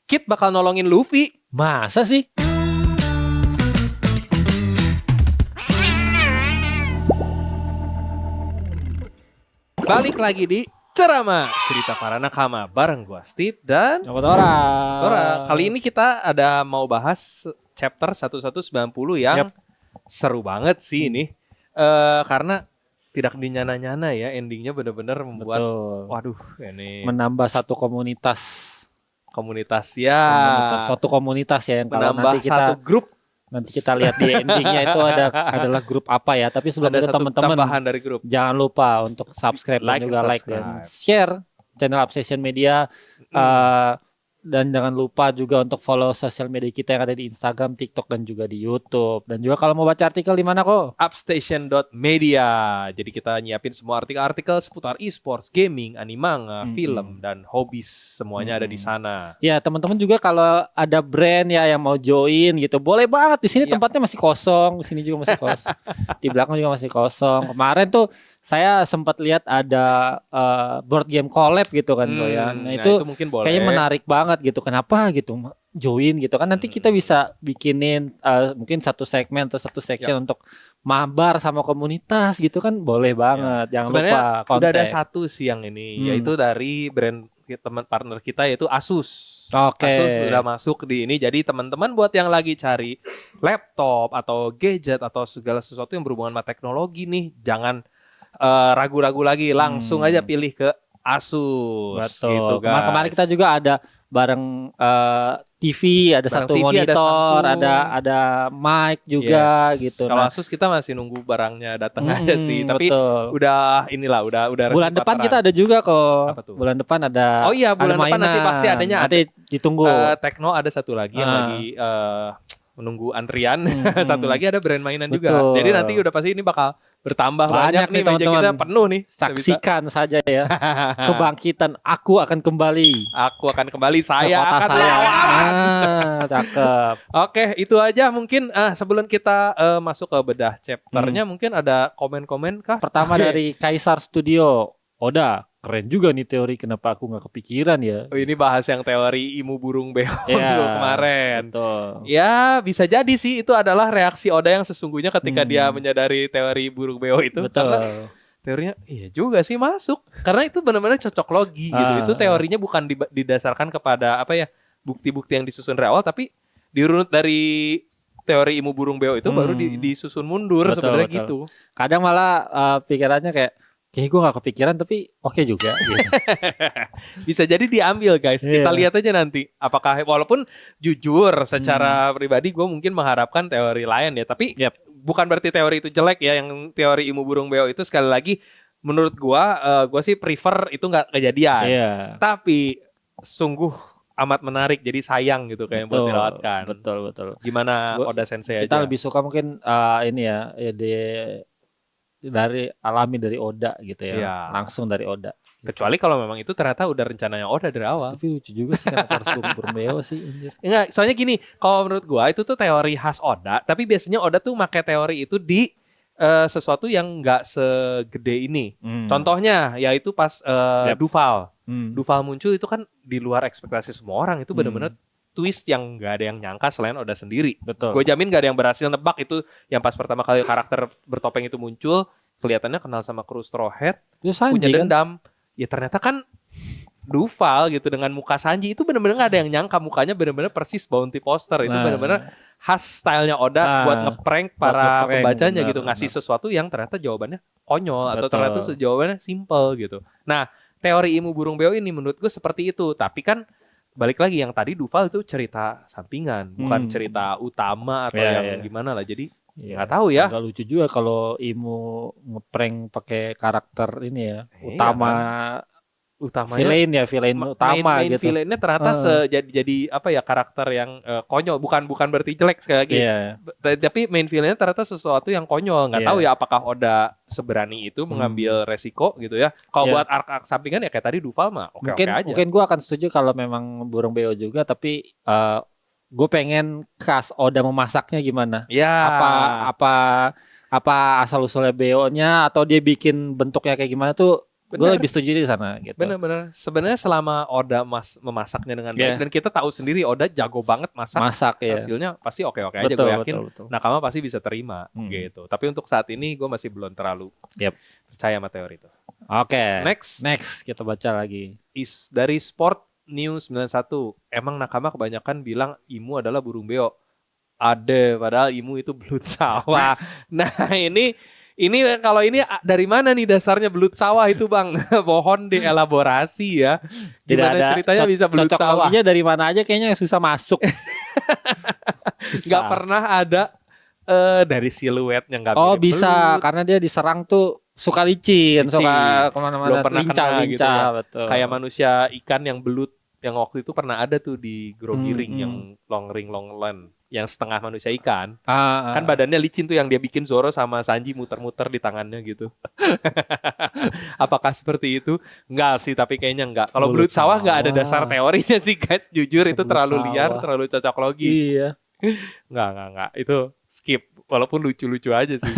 Kid bakal nolongin Luffy. Masa sih? Balik lagi di Ceramah Cerita Para Nakama bareng gua Steve dan Tora. Kali ini kita ada mau bahas chapter 1190 yang seru banget sih ini. Karena tidak dinyana-nyana ya, endingnya benar-benar membuat waduh ini menambah satu komunitas ya. Suatu komunitas ya yang kalau Menambah nanti kita satu grup. Nanti kita lihat di endingnya itu adalah grup apa ya. Tapi sebelum Ada itu satu teman-teman tambahan dari grup. jangan lupa untuk subscribe Like dan juga and like dan share channel Obsession Media. Dan jangan lupa juga untuk follow sosial media kita yang ada di Instagram, TikTok, dan juga di YouTube. Dan juga kalau mau baca artikel di mana kok? Upstation.media. Jadi kita nyiapin semua artikel-artikel seputar e-sports, gaming, animanga, film, dan hobbies. Semuanya ada di sana. Ya, teman-teman juga kalau ada brand ya yang mau join gitu, boleh banget. Di sini tempatnya masih kosong, di sini juga masih kosong. Di belakang juga masih kosong. Kemarin tuh saya sempat lihat ada board game collab gitu kan, Goyan. Nah, itu mungkin boleh. Kayaknya menarik banget gitu. Kenapa gitu? Join gitu kan. Nanti kita bisa bikinin mungkin satu segmen atau satu section untuk mabar sama komunitas gitu kan, boleh banget. Jangan sebenarnya lupa kontak. Udah ada satu sih yang ini, yaitu dari brand teman partner kita yaitu Asus. Asus sudah masuk di ini. Jadi teman-teman buat yang lagi cari laptop atau gadget atau segala sesuatu yang berhubungan sama teknologi nih, jangan ragu-ragu lagi, langsung aja pilih ke Asus. Betul. Gitu, guys. Kemarin kita juga ada bareng TV, ada satu TV, monitor, ada mic juga gitu. Kalau Asus kita masih nunggu barangnya datang aja sih, tapi betul. udah bulan depan kita ada juga kok. Apa tuh? Bulan depan ada. Oh iya, bulan depan nanti pasti adanya. Nanti ditunggu. Tekno ada satu lagi yang lagi menunggu antrian. Satu lagi ada brand mainan juga. Jadi nanti udah pasti ini bakal bertambah banyak nih, meja kita penuh nih. Saksikan saja ya. Kebangkitan aku akan kembali. Saya akan lawan. Cakep. Oke, itu aja mungkin sebelum kita masuk ke bedah chapternya, mungkin ada komen-komen kah? Pertama dari Kaisar Studio. Oda, keren juga nih teori, kenapa aku nggak kepikiran ya? Oh, ini bahas yang teori Imu Burung Beo kemarin. Betul. Ya, bisa jadi sih itu adalah reaksi Oda yang sesungguhnya ketika dia menyadari teori Burung Beo itu. Betul. Karena teorinya iya juga sih masuk. Karena itu benar-benar cocok logi gitu. Itu teorinya bukan didasarkan kepada apa ya, bukti-bukti yang disusun dari awal, tapi dirunut dari teori Imu Burung Beo itu baru disusun mundur sebenarnya gitu. Kadang malah pikirannya kayak gue gak kepikiran tapi oke juga gitu. Bisa jadi diambil guys. Kita lihat aja nanti apakah, walaupun jujur secara pribadi gue mungkin mengharapkan teori lain ya. Tapi bukan berarti teori itu jelek ya. Yang teori Imu Burung Beo itu sekali lagi menurut gue sih prefer itu gak kejadian. Tapi sungguh amat menarik, jadi sayang gitu kayak buat dilewatkan. Betul. Gimana Oda Sensei kita aja? lebih suka mungkin ini ya dari Oda gitu ya. Langsung dari Oda. Kecuali kalau memang itu ternyata udah rencananya Oda dari awal. Tapi lucu juga sih kenapa harus Burung sih. Enggak, soalnya gini, kalau menurut gua itu tuh teori khas Oda, tapi biasanya Oda tuh pakai teori itu di sesuatu yang enggak segede ini. Contohnya yaitu pas Duval. Duval muncul itu kan di luar ekspektasi semua orang, itu benar-benar twist yang gak ada yang nyangka selain Oda sendiri. Betul. Gue jamin gak ada yang berhasil nebak itu yang pas pertama kali karakter bertopeng itu muncul, kelihatannya kenal sama kru Straw Hat, punya dendam. Ya ternyata kan Duval gitu dengan muka Sanji itu benar-benar gak ada yang nyangka, mukanya benar-benar persis Bounty Poster. Itu benar-benar khas stylenya Oda buat ngeprank para pembacanya gitu, ngasih sesuatu yang ternyata jawabannya konyol atau ternyata jawabannya simple gitu. Nah, teori Imu Burung Beo ini menurut gue seperti itu, tapi kan balik lagi yang tadi Duval itu cerita sampingan, bukan cerita utama atau yang gimana lah. Jadi nggak tahu ya. Agak lucu juga kalau Imu ngeprank pakai karakter ini ya, utamanya villain utama main gitu. Villainnya ternyata jadi apa ya, karakter yang konyol, bukan berarti jelek sekali lagi. Tapi main villainnya ternyata sesuatu yang konyol. Nggak tahu ya apakah Oda seberani itu mengambil resiko gitu ya. Kalau buat arc sampingan ya kayak tadi Duval mah oke aja. Mungkin gue akan setuju kalau memang Burung Beo juga, tapi gue pengen khas Oda memasaknya gimana? Apa asal usulnya Beo-nya atau dia bikin bentuknya kayak gimana tuh Gue lebih setuju di sana gitu. Bener-bener. Sebenarnya selama Oda memasaknya dengan baik dan kita tahu sendiri Oda jago banget masak ya. Hasilnya pasti oke-oke aja, gue yakin. Betul. Nakama pasti bisa terima gitu. Tapi untuk saat ini gue masih belum terlalu percaya sama teori itu. Oke. Next kita baca lagi. Dari Sport News 91. Emang Nakama kebanyakan bilang Imu adalah burung beo. Ada, padahal Imu itu belut sawah. Nah, ini kalau ini dari mana nih dasarnya belut sawah itu Bang? Mohon dielaborasi ya. Gimana ceritanya bisa belut sawah? Cocok dari mana aja kayaknya susah masuk. Gak pernah ada dari siluetnya gak mirip. Oh bisa, karena dia diserang tuh suka licin. Suka kemana-mana, lincah gitu ya. Betul. Kayak manusia ikan yang belut, yang waktu itu pernah ada tuh di Grogiring yang long land. Yang setengah manusia ikan, kan badannya licin tuh yang dia bikin Zoro sama Sanji muter-muter di tangannya gitu. Apakah seperti itu? Enggak sih, tapi kayaknya enggak. Kalau belut sawah enggak ada dasar teorinya sih guys. Jujur itu terlalu liar, terlalu cocok logi. Iya. Enggak. Itu skip. Walaupun lucu-lucu aja sih.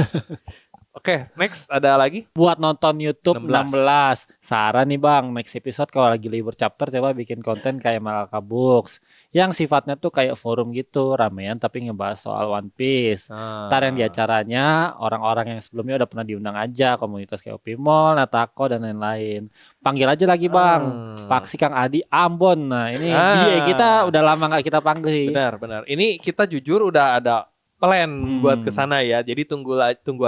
Oke, next ada lagi? Buat nonton YouTube 16. Saran nih Bang, next episode kalau lagi libur chapter coba bikin konten kayak Malaka Books. Yang sifatnya tuh kayak forum gitu, ramean tapi ngebahas soal One Piece. Ntar yang di acaranya orang-orang yang sebelumnya udah pernah diundang aja, komunitas kayak Opimol, Natako dan lain-lain. Panggil aja lagi Bang, Paksi Kang Adi Ambon. Nah ini BA kita udah lama gak kita panggil sih. Benar. Ini kita jujur udah ada plan buat kesana ya. Jadi tunggu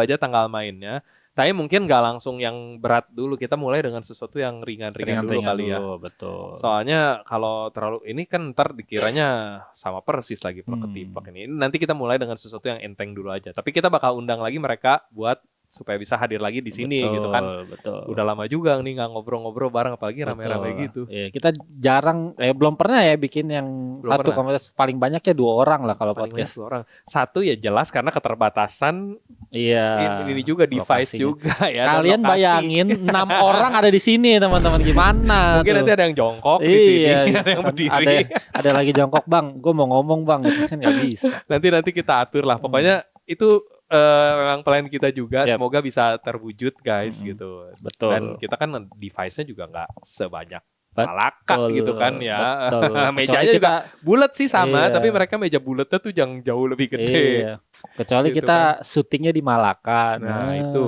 aja tanggal mainnya. Tapi mungkin nggak langsung yang berat dulu. Kita mulai dengan sesuatu yang ringan-ringan dulu kali ya. Betul. Soalnya kalau terlalu ini kan ntar dikiranya sama persis lagi plek-ketiplek ini. Nanti kita mulai dengan sesuatu yang enteng dulu aja. Tapi kita bakal undang lagi mereka buat supaya bisa hadir lagi di sini gitu kan. Betul. Udah lama juga nih nggak ngobrol-ngobrol bareng, apalagi rame-rame gitu. Iya, kita jarang belum pernah ya bikin yang satu komunitas, paling banyaknya 2 orang lah kalau podcast. 2 orang. Satu ya jelas karena keterbatasan. Iya. Ini juga device juga ya. Kalian bayangin 6 orang ada di sini teman-teman, gimana? Mungkin nanti ada yang jongkok di sini, ada yang berdiri. Ada lagi jongkok Bang, gue mau ngomong Bang, kan nggak bisa. Nanti kita atur lah. Pokoknya itu memang plan kita juga, semoga bisa terwujud guys gitu. Betul. Dan kita kan device-nya juga nggak sebanyak Malaka gitu kan ya. Mejanya juga bulat sih sama, tapi mereka meja bulatnya tuh yang jauh lebih gede. Iya. Kecuali gitu kita syutingnya di Malaka. Nah itu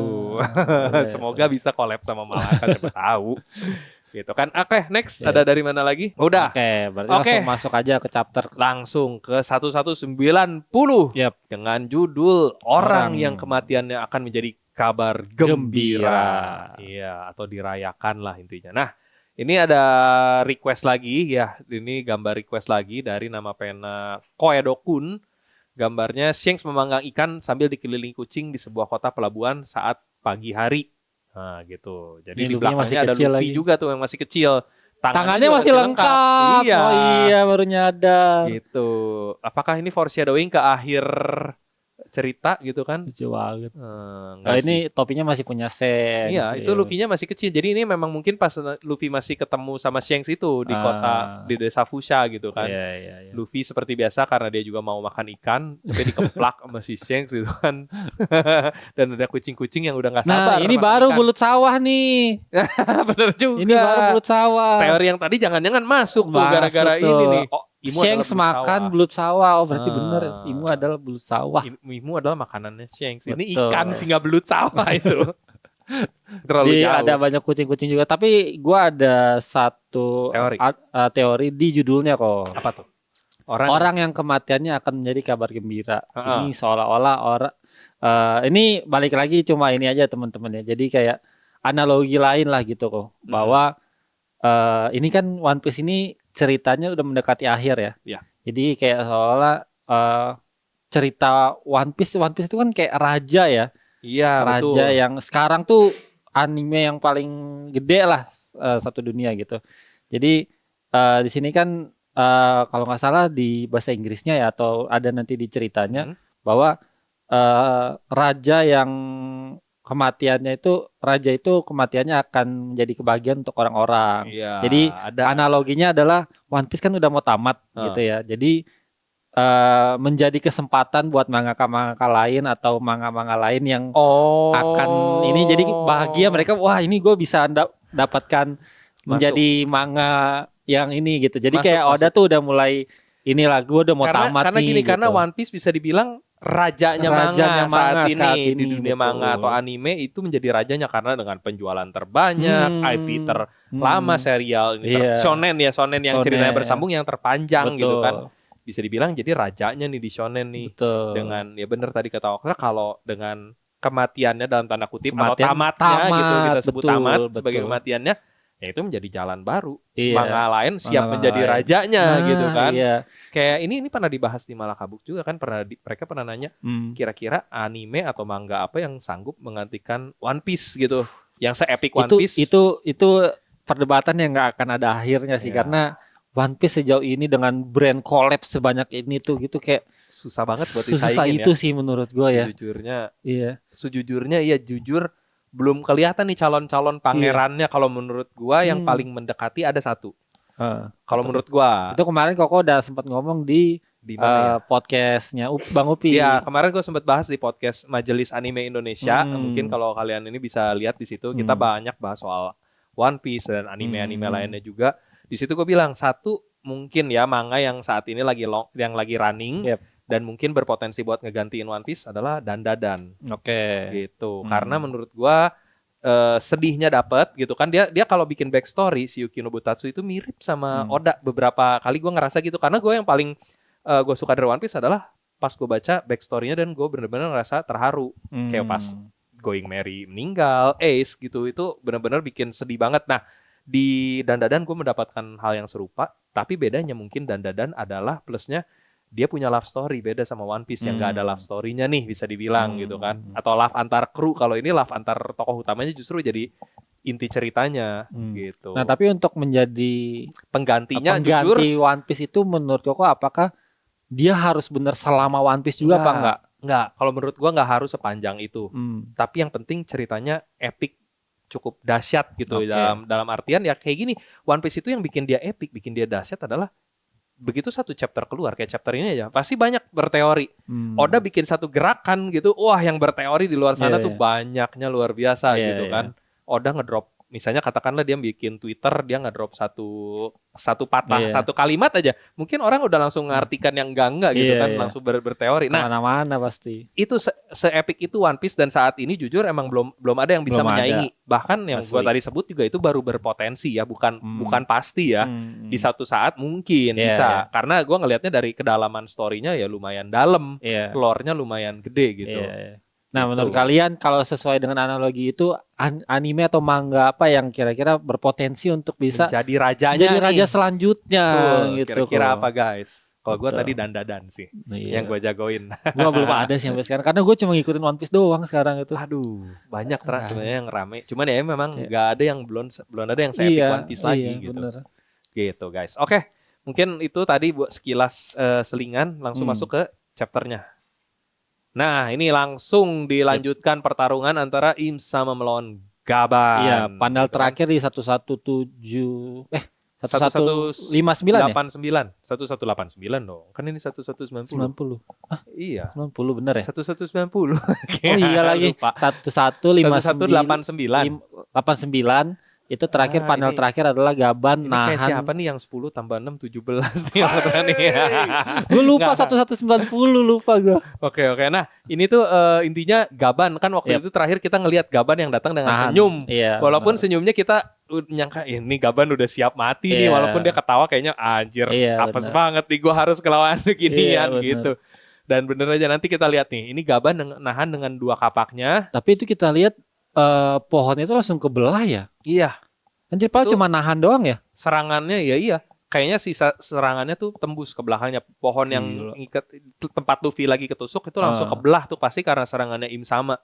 semoga bisa collab sama Malaka, siapa tahu. Gitu kan. Oke, next ada dari mana lagi? Udah. Oke, berarti langsung masuk aja ke chapter. Langsung ke 1190 dengan judul Orang yang kematiannya akan menjadi kabar gembira. Iya, atau dirayakan lah intinya. Nah, ini ada request lagi ya. Ini gambar request lagi dari nama pena Koedo-kun. Gambarnya Shanks memanggang ikan sambil dikelilingi kucing di sebuah kota pelabuhan saat pagi hari. Nah gitu. Jadi di belakangnya ada Luffy juga tuh yang masih kecil. Tangannya masih lengkap. Iya. Oh iya, baru nyadar. Gitu. Apakah ini foreshadowing ke akhir cerita gitu kan? Lucu banget. Ini topinya masih punya Shanks. Iya, itu Luffy-nya masih kecil. Jadi ini memang mungkin pas Luffy masih ketemu sama Shanks itu di kota di desa Fusha gitu kan. Iya. Luffy seperti biasa karena dia juga mau makan ikan, tapi dikeplak sama si Shanks gitu kan. Dan ada kucing-kucing yang udah gak sabar. Nah, ini baru ikan. Belut sawah nih. Bener juga. Ini baru belut sawah. Teori yang tadi jangan-jangan masuk tuh gara-gara ini nih. Shanks makan belut sawah. Oh berarti bener, Imu adalah belut sawah. Imu adalah makanannya Shanks. Ini ikan sih gak belut sawah itu. Terlalu jauh. Ada banyak kucing-kucing juga. Tapi gue ada satu teori di judulnya kok. Apa tuh? Orang yang kematiannya akan menjadi kabar gembira. Ini seolah-olah ini balik lagi cuma ini aja teman-teman ya. Jadi kayak analogi lain lah gitu kok. Bahwa ini kan One Piece ini ceritanya udah mendekati akhir ya. Iya. Jadi kayak seolah cerita One Piece itu kan kayak raja ya. Iya, raja betul. Yang sekarang tuh anime yang paling gede lah satu dunia gitu. Jadi di sini kan kalau nggak salah di bahasa Inggrisnya ya atau ada nanti di ceritanya bahwa raja yang raja itu kematiannya akan menjadi kebahagiaan untuk orang-orang. Iya, jadi analoginya adalah One Piece kan udah mau tamat gitu ya. Jadi menjadi kesempatan buat mangaka-mangaka lain atau manga-manga lain yang akan ini jadi bahagia mereka. Wah ini gue bisa dapatkan menjadi manga yang ini gitu. Jadi Masuk, kayak Oda tuh udah mulai inilah gue udah mau tamat karena nih gini, gitu. karena One Piece bisa dibilang rajanya manga saat ini di dunia betul. manga atau anime itu menjadi rajanya karena dengan penjualan terbanyak, IP terlama, serial ini shonen yang ceritanya bersambung yang terpanjang betul. gitu kan. Bisa dibilang jadi rajanya nih di shonen nih. Betul. Dengan ya benar tadi kata Okra, kalau dengan kematiannya dalam tanda kutip atau tamatnya gitu, kita sebut tamat sebagai kematiannya, ya itu menjadi jalan baru. Manga lain siap menjadi rajanya gitu kan. Kayak ini pernah dibahas di Malakabuk juga kan, mereka pernah nanya kira-kira anime atau manga apa yang sanggup menggantikan One Piece gitu, yang se-epic One Piece. Itu perdebatan yang nggak akan ada akhirnya sih, karena One Piece sejauh ini dengan brand collab sebanyak ini tuh gitu kayak susah banget buat disaingin. Susah itu sih menurut gue ya. Sejujurnya jujur belum kelihatan nih calon-calon pangerannya. Kalau menurut gua yang paling mendekati ada satu. Kalau menurut gua. Itu kemarin Koko udah sempat ngomong di podcastnya Bang Upi. Iya, kemarin gua sempat bahas di podcast Majelis Anime Indonesia. Mungkin kalau kalian ini bisa lihat di situ, kita banyak bahas soal One Piece dan anime-anime lainnya juga. Di situ gua bilang satu mungkin ya manga yang saat ini lagi running. Dan mungkin berpotensi buat ngegantiin One Piece adalah Dandadan. Gitu. Karena menurut gua sedihnya dapet gitu kan, dia kalau bikin backstory si Yuki Nobutatsu itu mirip sama Oda. Beberapa kali gua ngerasa gitu, karena gua yang paling gua suka dari One Piece adalah pas gua baca backstory-nya dan gua bener-bener ngerasa terharu. Kayak pas Going Merry meninggal, Ace gitu, itu bener-bener bikin sedih banget. Nah, di Dandadan gua mendapatkan hal yang serupa, tapi bedanya mungkin Dandadan adalah plusnya dia punya love story, beda sama One Piece yang gak ada love story-nya nih bisa dibilang gitu kan. Atau love antar kru, kalau ini love antar tokoh utamanya justru jadi inti ceritanya gitu. Nah tapi untuk menjadi pengganti jujur, One Piece itu menurut Koko apakah dia harus benar selama One Piece juga apa enggak? Enggak, kalau menurut gua enggak harus sepanjang itu. Tapi yang penting ceritanya epic, cukup dahsyat gitu. Dalam artian ya kayak gini, One Piece itu yang bikin dia epic, bikin dia dahsyat adalah begitu satu chapter keluar, kayak chapter ini aja, pasti banyak berteori. Oda bikin satu gerakan gitu, wah yang berteori di luar sana tuh banyaknya luar biasa gitu kan. Oda ngedrop, misalnya katakanlah dia bikin Twitter, dia ngedrop satu patah, satu kalimat aja, mungkin orang udah langsung mengartikan yang enggak gitu kan, langsung berteori. Nah, mana pasti. Itu se-epic itu One Piece, dan saat ini jujur emang belum ada yang bisa menyaingi. Bahkan yang gua tadi sebut juga itu baru berpotensi ya, bukan pasti ya. Di satu saat mungkin bisa. Karena gua ngelihatnya dari kedalaman story-nya ya lumayan dalam, lore-nya lumayan gede gitu. Nah, menurut kalian kalau sesuai dengan analogi itu anime atau manga apa yang kira-kira berpotensi untuk bisa jadi rajanya, jadi raja selanjutnya gitu. Kira-kira apa guys? Kalau gue tadi Dandadan sih yang gue jagoin. Gue belum ada sih sampai sekarang karena gue cuma ngikutin One Piece doang sekarang itu. Aduh, banyak sebenarnya yang rame. Cuman ya memang nggak ada yang belum ada yang se-epic One Piece lagi gitu. Bener. Gitu guys. Oke, mungkin itu tadi buat sekilas selingan. Langsung masuk ke chapternya. Nah, ini langsung dilanjutkan pertarungan antara Im sama melawan Gaban. Iya, panel terakhir di 1159 ya? 1189 dong. Kan ini 1190. 90. Iya. 90 benar ya? 1190. Oh iya lagi. 1189 itu terakhir panel terakhir adalah Gaban nahan. Kayak siapa nih yang 10 tambah 6 17 nih nih. Gue lupa 1190 lupa gue. Oke. Nah, ini tuh intinya Gaban kan waktu itu terakhir kita ngelihat Gaban yang datang dengan senyum. Walaupun senyumnya kita nyangka ini Gaban udah siap mati nih, walaupun dia ketawa kayaknya anjir apes banget nih gue harus kelawan ginian gitu. Dan bener aja nanti kita lihat nih, ini Gaban nahan dengan 2 kapaknya. Tapi itu kita lihat pohonnya itu langsung kebelah ya. Iya. Anjir padahal cuma nahan doang ya. Serangannya iya. Kayaknya sisa serangannya tuh tembus ke belakangnya. Pohon yang ngikat tempat Luffy lagi ketusuk itu langsung kebelah tuh, pasti karena serangannya Im sama.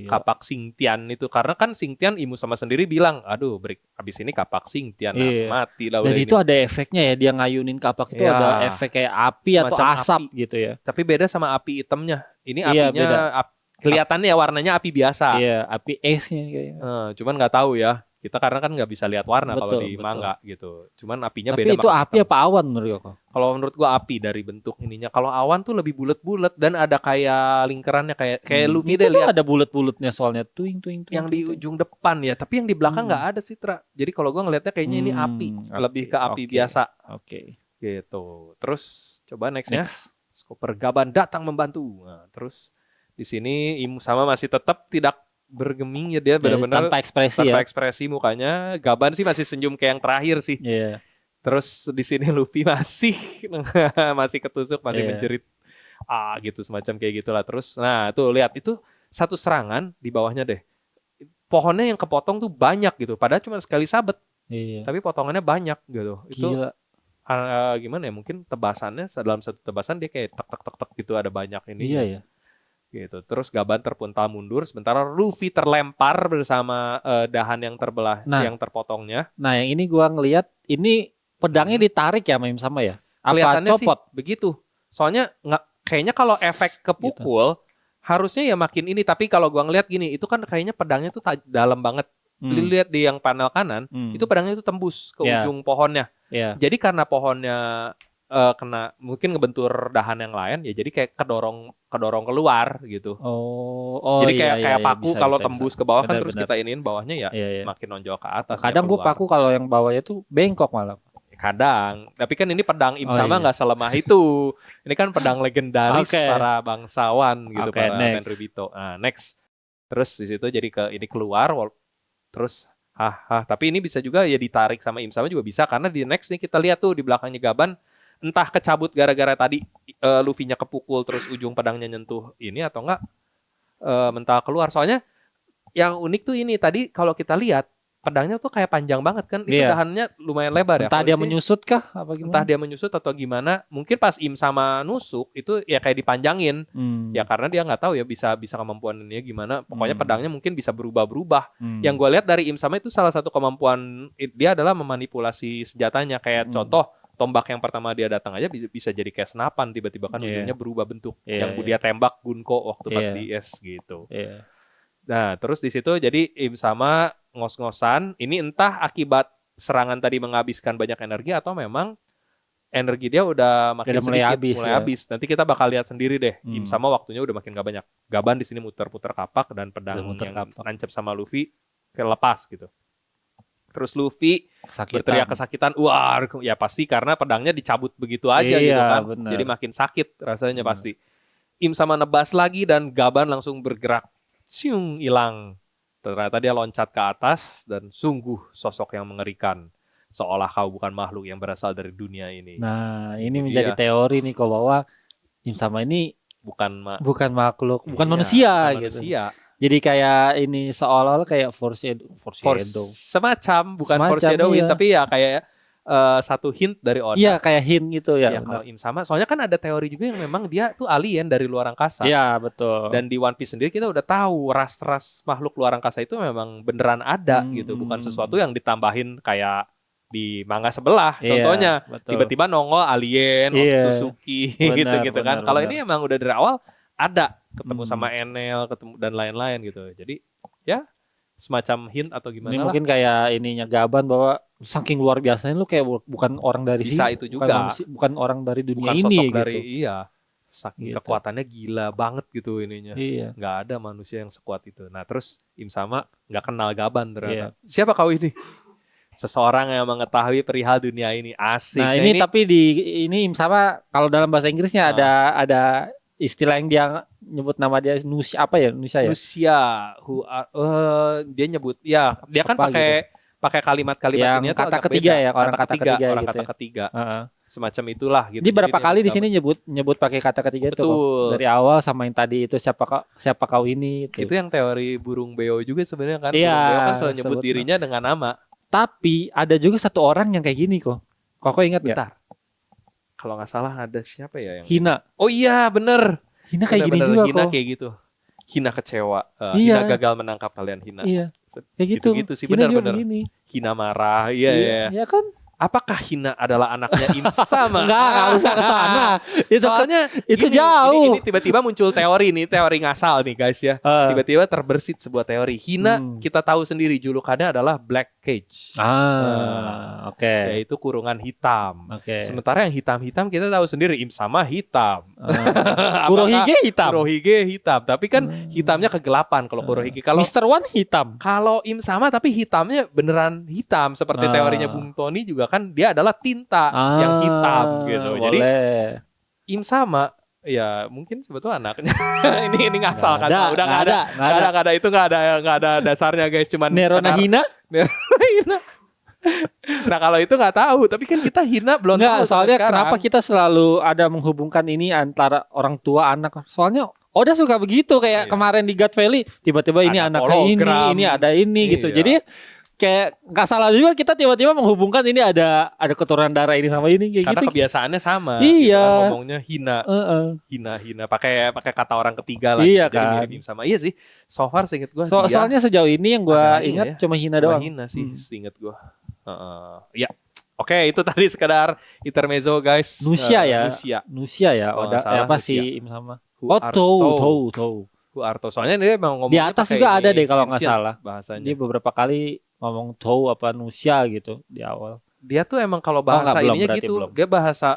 Kapak Xingtian itu. Karena kan Xingtian Imu sama sendiri bilang, aduh abis ini kapak Xingtian mati lah. Dan itu ada efeknya ya, dia ngayunin kapak itu ada efek kayak api semacam atau asap api gitu ya. Tapi beda sama api hitamnya. Ini apinya kelihatannya ya warnanya api biasa. Iya, api es-nya kayaknya. Cuman nggak tahu ya. Kita karena kan nggak bisa lihat warna kalau di Betul. manga gitu. Cuman apinya Tapi beda. itu sama api hitam. apa awan menurut kau? Kalau menurut gua api dari bentuk ininya. Kalau awan tuh lebih bulat-bulat dan ada kayak lingkarannya kayak Luffy Itu deh tuh lihat ada bulat-bulatnya soalnya tuing tuing tuing. yang di ujung depan ya. Tapi yang di belakang nggak ada sih, Tra. Jadi kalau gua ngelihatnya kayaknya ini api, lebih ke api biasa. Oke. Gitu. Terus coba nextnya. Skoper Gaban datang membantu. Nah, terus di sini Im sama masih tetap tidak bergeming ya, dia benar-benar tanpa ekspresi tanpa ya. ekspresi mukanya. Gaban sih masih senyum kayak yang terakhir sih. Iya. Terus di sini Luffy masih masih ketusuk, masih menjerit. Gitu semacam kayak gitulah. Terus nah tuh lihat itu satu serangan di bawahnya deh. Pohonnya yang kepotong tuh banyak gitu. Padahal cuma sekali sabet. Iya. Tapi potongannya banyak gitu. Itu Gila. gimana ya? Mungkin tebasannya dalam satu tebasan dia kayak tek tek tek tek gitu, ada banyak ini. Iya ya. Gitu. Terus Gaban terpuntal mundur, sementara Luffy terlempar bersama dahan yang terbelah, yang terpotongnya. Nah, yang ini gua ngelihat ini pedangnya ditarik ya sama ya? Apa kelihatannya copot? Sih begitu. Soalnya nggak, kayaknya kalau efek kepukul harusnya ya makin ini. Tapi kalau gua ngelihat gini, itu kan kayaknya pedangnya tuh dalam banget. Lihat di yang panel kanan, itu pedangnya itu tembus ke ujung pohonnya. Jadi karena pohonnya kena mungkin ngebentur dahan yang lain ya, jadi kayak kedorong keluar gitu. Jadi kayak paku kalau tembus ke bawah kan terus kita iniin bawahnya ya makin nonjol ke atas. Kadang gue paku kalau yang bawahnya tuh bengkok malah. Kadang, tapi kan ini pedang Im sama nggak selemah itu. Ini kan pedang legendaris para bangsawan gitu, para Tenryubito. Nah, next. Terus di situ jadi ini keluar, terus tapi ini bisa juga ya ditarik sama Im sama juga bisa, karena di next nih kita lihat tuh di belakangnya Gaban entah kecabut gara-gara tadi Luffy-nya kepukul terus ujung pedangnya nyentuh ini atau enggak mental keluar. Soalnya yang unik tuh ini tadi kalau kita lihat pedangnya tuh kayak panjang banget kan, itu dahannya lumayan lebar ya. Entah dia menyusut kah apa gimana? Entah dia menyusut atau gimana. Mungkin pas Im sama nusuk itu ya kayak dipanjangin. Ya karena dia nggak tahu ya bisa kemampuan ini gimana. Pokoknya pedangnya mungkin bisa berubah-berubah. Yang gue lihat dari Im sama itu salah satu kemampuan dia adalah memanipulasi senjatanya. Kayak contoh tombak yang pertama dia datang aja bisa jadi kayak senapan, tiba-tiba kan ujungnya berubah bentuk. Yang dia tembak Gunko waktu pas di es gitu. Nah, terus di situ jadi Im sama ngos-ngosan. Ini entah akibat serangan tadi menghabiskan banyak energi atau memang energi dia udah makin sedikit, mulai habis. Nanti kita bakal lihat sendiri deh. Im sama waktunya udah makin gak banyak. Gaban di sini muter-puter kapak dan pedang yang nancep sama Luffy kelepas gitu. Terus Luffy berteriak kesakitan. Wah, ya pasti karena pedangnya dicabut begitu aja gitu kan. Bener. Jadi makin sakit rasanya pasti. Im sama nebas lagi dan Gaban langsung bergerak. Siung, hilang. Ternyata dia loncat ke atas dan sungguh sosok yang mengerikan. Seolah kau bukan makhluk yang berasal dari dunia ini. Nah, ini menjadi teori nih kok bahwa Im sama ini bukan makhluk, bukan manusia gitu. Jadi kayak ini seolah-olah kayak foreshadow. Semacam, bukan foreshadowing, tapi ya kayak satu hint dari Oda. Iya, kayak hint gitu ya. Kalau Im sama, soalnya kan ada teori juga yang memang dia tuh alien dari luar angkasa. Iya, betul. Dan di One Piece sendiri kita udah tahu ras-ras makhluk luar angkasa itu memang beneran ada gitu, bukan sesuatu yang ditambahin kayak di manga sebelah. Contohnya tiba-tiba nongol alien, Suzuki gitu kan. Kalau ini emang udah dari awal ada, ketemu sama Enel, ketemu dan lain-lain gitu. Jadi ya semacam hint atau gimana ini mungkin kayak ininya Gaban bahwa saking luar biasanya lu kayak bukan orang dari bisa sini, itu juga bukan orang dari dunia bukan ini sosok gitu. Dari saking kekuatannya gila banget gitu ininya. Nggak ada manusia yang sekuat itu. Nah terus Im sama nggak kenal Gaban ternyata. Siapa kau ini? Seseorang yang mengetahui perihal dunia ini. Asik. Nah ini tapi ini Im sama kalau dalam bahasa Inggrisnya ada istilah yang dia nyebut nama dia Nusia apa ya? Nusia. Dia nyebut dia kan pakai kalimat-kalimat ini kata ketiga beda. Orang kata ketiga. Semacam itulah gitu. Dia berapa kali di sini nyebut pakai kata ketiga itu kok. Dari awal sama yang tadi itu siapa kau ini itu yang teori burung beo juga sebenarnya kan. Burung beo kan selalu nyebut dirinya dengan nama. Tapi ada juga satu orang yang kayak gini kok. Kok ingat enggak? Kalau nggak salah ada siapa ya yang Hina. Oh iya bener. Hina kayak gini juga Hina kok. Kayak gitu. Hina kecewa. Hina gagal menangkap kalian Hina. Iya. Kayak gitu sih benar-benar. Hina marah. Iya. Iya kan? apakah Hina adalah anaknya Im Sama? Enggak usah ke sana. Soalnya itu gini, jauh. Ini tiba-tiba muncul teori ngasal nih guys ya. Tiba-tiba terbersit sebuah teori. Hina kita tahu sendiri julukannya adalah Black Cage. Oke. Yaitu kurungan hitam. Okay. Sementara yang hitam-hitam kita tahu sendiri Im Sama hitam. Kurohige hitam. Kurohige hitam. Tapi kan hitamnya kegelapan kalau Kurohige. Kalau Mr. One hitam. Kalau Im Sama tapi hitamnya beneran hitam seperti teorinya Bung Tony juga kan dia adalah tinta yang hitam gitu. Boleh. Jadi Im Sama ya mungkin sebetulnya anaknya. ini ngasal kan. Udah nggak ada itu nggak ada dasarnya guys, cuman Nerona Hina. Nah kalau itu nggak tahu, tapi kan kita Hina belum tahu. Soalnya kenapa kita selalu ada menghubungkan ini antara orang tua anak? Soalnya Oda suka begitu kayak kemarin di God Valley tiba-tiba ini anaknya ini ada ini gitu. Jadi kayak nggak salah juga kita tiba-tiba menghubungkan ini ada keturunan darah ini sama ini kayak karena gitu. Kebiasaannya sama. Iya. Gitu kan, ngomongnya hina pakai kata orang ketiga lah. Iya jadi kan. mirip sama. Iya sih. So far seinget gue. Soalnya sejauh ini yang gue ingat cuma Hina doang. Hina sih seinget gue. Ya. Oke, itu tadi sekedar intermezzo guys. Nusia ya. Oda apa sih Im Sama? Tou. Arto. Soalnya dia memang ngomong di atas juga ada deh kalau nggak salah bahasanya. Dia beberapa kali ngomong Tou apa Nusia gitu di awal. Dia tuh emang kalau bahasa ininya gitu. Belum. Dia